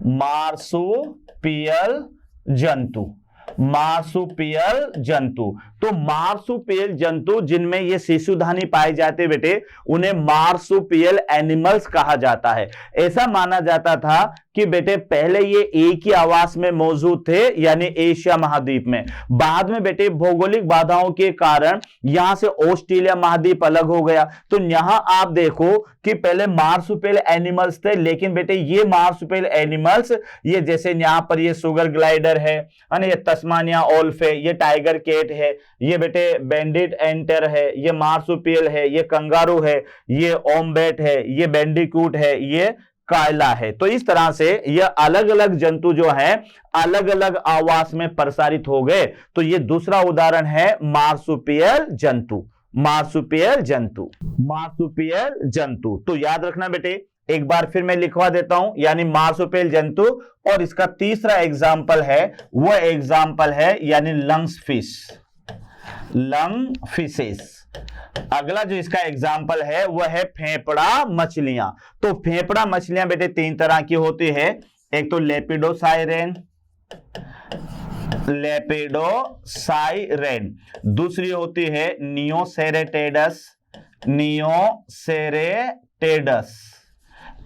मार्सुपियल जंतु, मार्सुपियल जंतु। तो मार्सुपियल जंतु जिनमें ये शिशुधानी पाए जाते बेटे उन्हें मार्सुपियल एनिमल्स कहा जाता है। ऐसा माना जाता था कि बेटे पहले ये एक ही आवास में मौजूद थे यानी एशिया महाद्वीप में, बाद में बेटे भौगोलिक बाधाओं के कारण यहां से ऑस्ट्रेलिया महाद्वीप अलग हो गया। तो यहां आप देखो कि पहले मार्सुपियल एनिमल्स थे, लेकिन बेटे ये मार्सुपियल एनिमल्स ये जैसे यहां पर ये शुगर ग्लाइडर है, ये तस्मानिया ओल्फ है, ये टाइगर कैट है, ये बेटे बैंडिट एंटर है, ये मार्सुपियल है, ये कंगारू है, ये ओम्बेट है, ये बैंडिकूट है, ये कायला है। तो इस तरह से ये अलग अलग जंतु जो हैं अलग अलग आवास में प्रसारित हो गए। तो ये दूसरा उदाहरण है मार्सुपियल जंतु, मार्सुपियल जंतु, मार्सुपियल जंतु। तो याद रखना बेटे, एक बार फिर मैं लिखवा देता हूं, यानी मार्सुपियल जंतु। और इसका तीसरा एग्जाम्पल है, वो एग्जाम्पल है यानी लंग्स फिश, लंग फिशेस। अगला जो इसका एग्जाम्पल है वो है फेफड़ा मछलियां। तो फेफड़ा मछलियां बेटे तीन तरह की होती है, एक तो लेपिडोसाइरेन, लेपिडोसाइरेन, दूसरी होती है नियोसेरेटेडस, नियोसेरेटेडस,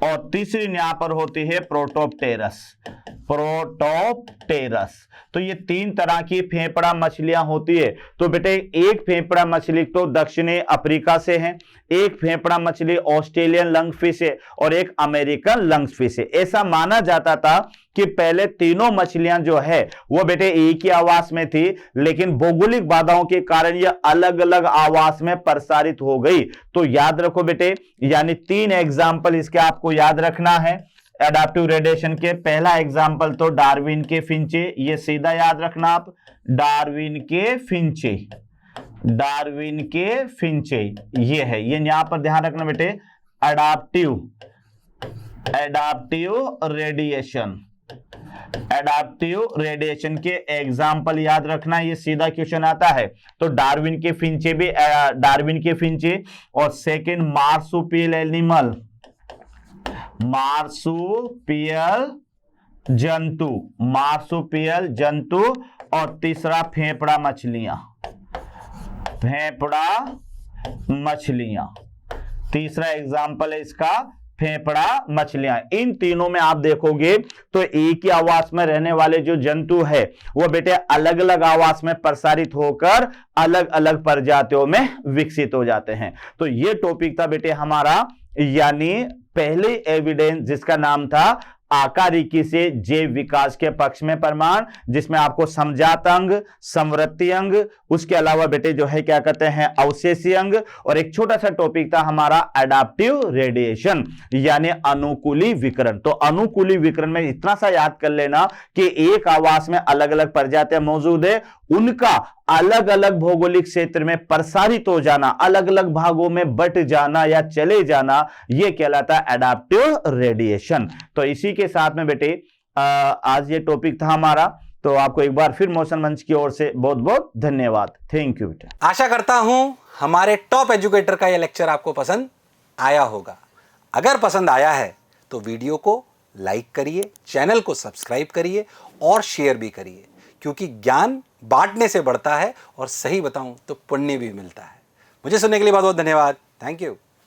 और तीसरी यहां पर होती है प्रोटोप्टेरस, प्रोटोप्टेरस। तो ये तीन तरह की फेफड़ा मछलियां होती है। तो बेटे एक फेफड़ा मछली तो दक्षिणी अफ्रीका से है, एक फेफड़ा मछली ऑस्ट्रेलियन लंगफिश है और एक अमेरिकन लंगफिश है। ऐसा माना जाता था कि पहले तीनों मछलियां जो है वो बेटे एक ही आवास में थी, लेकिन भौगोलिक बाधाओं के कारण ये अलग अलग आवास में प्रसारित हो गई। तो याद रखो बेटे, यानी तीन एग्जाम्पल इसके आपको याद रखना है एडाप्टिव रेडिएशन के। पहला एग्जाम्पल तो डार्विन के फिंचे, ये सीधा याद रखना आप, डार्विन के फिंचे, डार्विन के फिंचे ये है, ये यहां पर ध्यान रखना बेटे, adaptive, adaptive radiation, adaptive radiation के एग्जाम्पल याद रखना, ये सीधा क्वेश्चन आता है। तो डार्विन के फिंचे भी, डार्विन के फिंचे, और सेकंड मार्सुपियल एनिमल, मार्सुपियल जंतु, मार्सुपियल जंतु, और तीसरा फेफड़ा मछलियां, फेफड़ा मछलियां। तीसरा एग्जाम्पल है इसका फेफड़ा मछलियां, इन तीनों में आप देखोगे तो एक ही आवास में रहने वाले जो जंतु है वो बेटे अलग अलग आवास में प्रसारित होकर अलग अलग प्रजातियों में विकसित हो जाते हैं। तो ये टॉपिक था बेटे हमारा, यानी पहले एविडेंस जिसका नाम था आकारिकी से जैव विकास के पक्ष में प्रमाण, जिसमें आपको समजात अंग, संवृत्ति अंग, उसके अलावा बेटे जो है क्या कहते हैं अवशेषी अंग, और एक छोटा सा टॉपिक था हमारा एडाप्टिव रेडिएशन यानी अनुकूली विकिरण। तो अनुकूली विकिरण में इतना सा याद कर लेना कि एक आवास में अलग अलग प्रजातियां मौजूद है, उनका अलग अलग भौगोलिक क्षेत्र में प्रसारित हो जाना, अलग अलग भागों में बट जाना या चले जाना, यह कहलाता है एडाप्टिव रेडिएशन। तो इसी के साथ में बेटे आज ये टॉपिक था हमारा। तो आपको एक बार फिर मोशन मंच की ओर से बहुत बहुत धन्यवाद। थैंक यू बेटे। आशा करता हूं हमारे टॉप एजुकेटर का यह लेक्चर आपको पसंद आया होगा। अगर पसंद आया है तो वीडियो को लाइक करिए, चैनल को सब्सक्राइब करिए और शेयर भी करिए, क्योंकि ज्ञान बांटने से बढ़ता है और सही बताऊं तो पुण्य भी मिलता है। मुझे सुनने के लिए बहुत बहुत धन्यवाद। Thank you.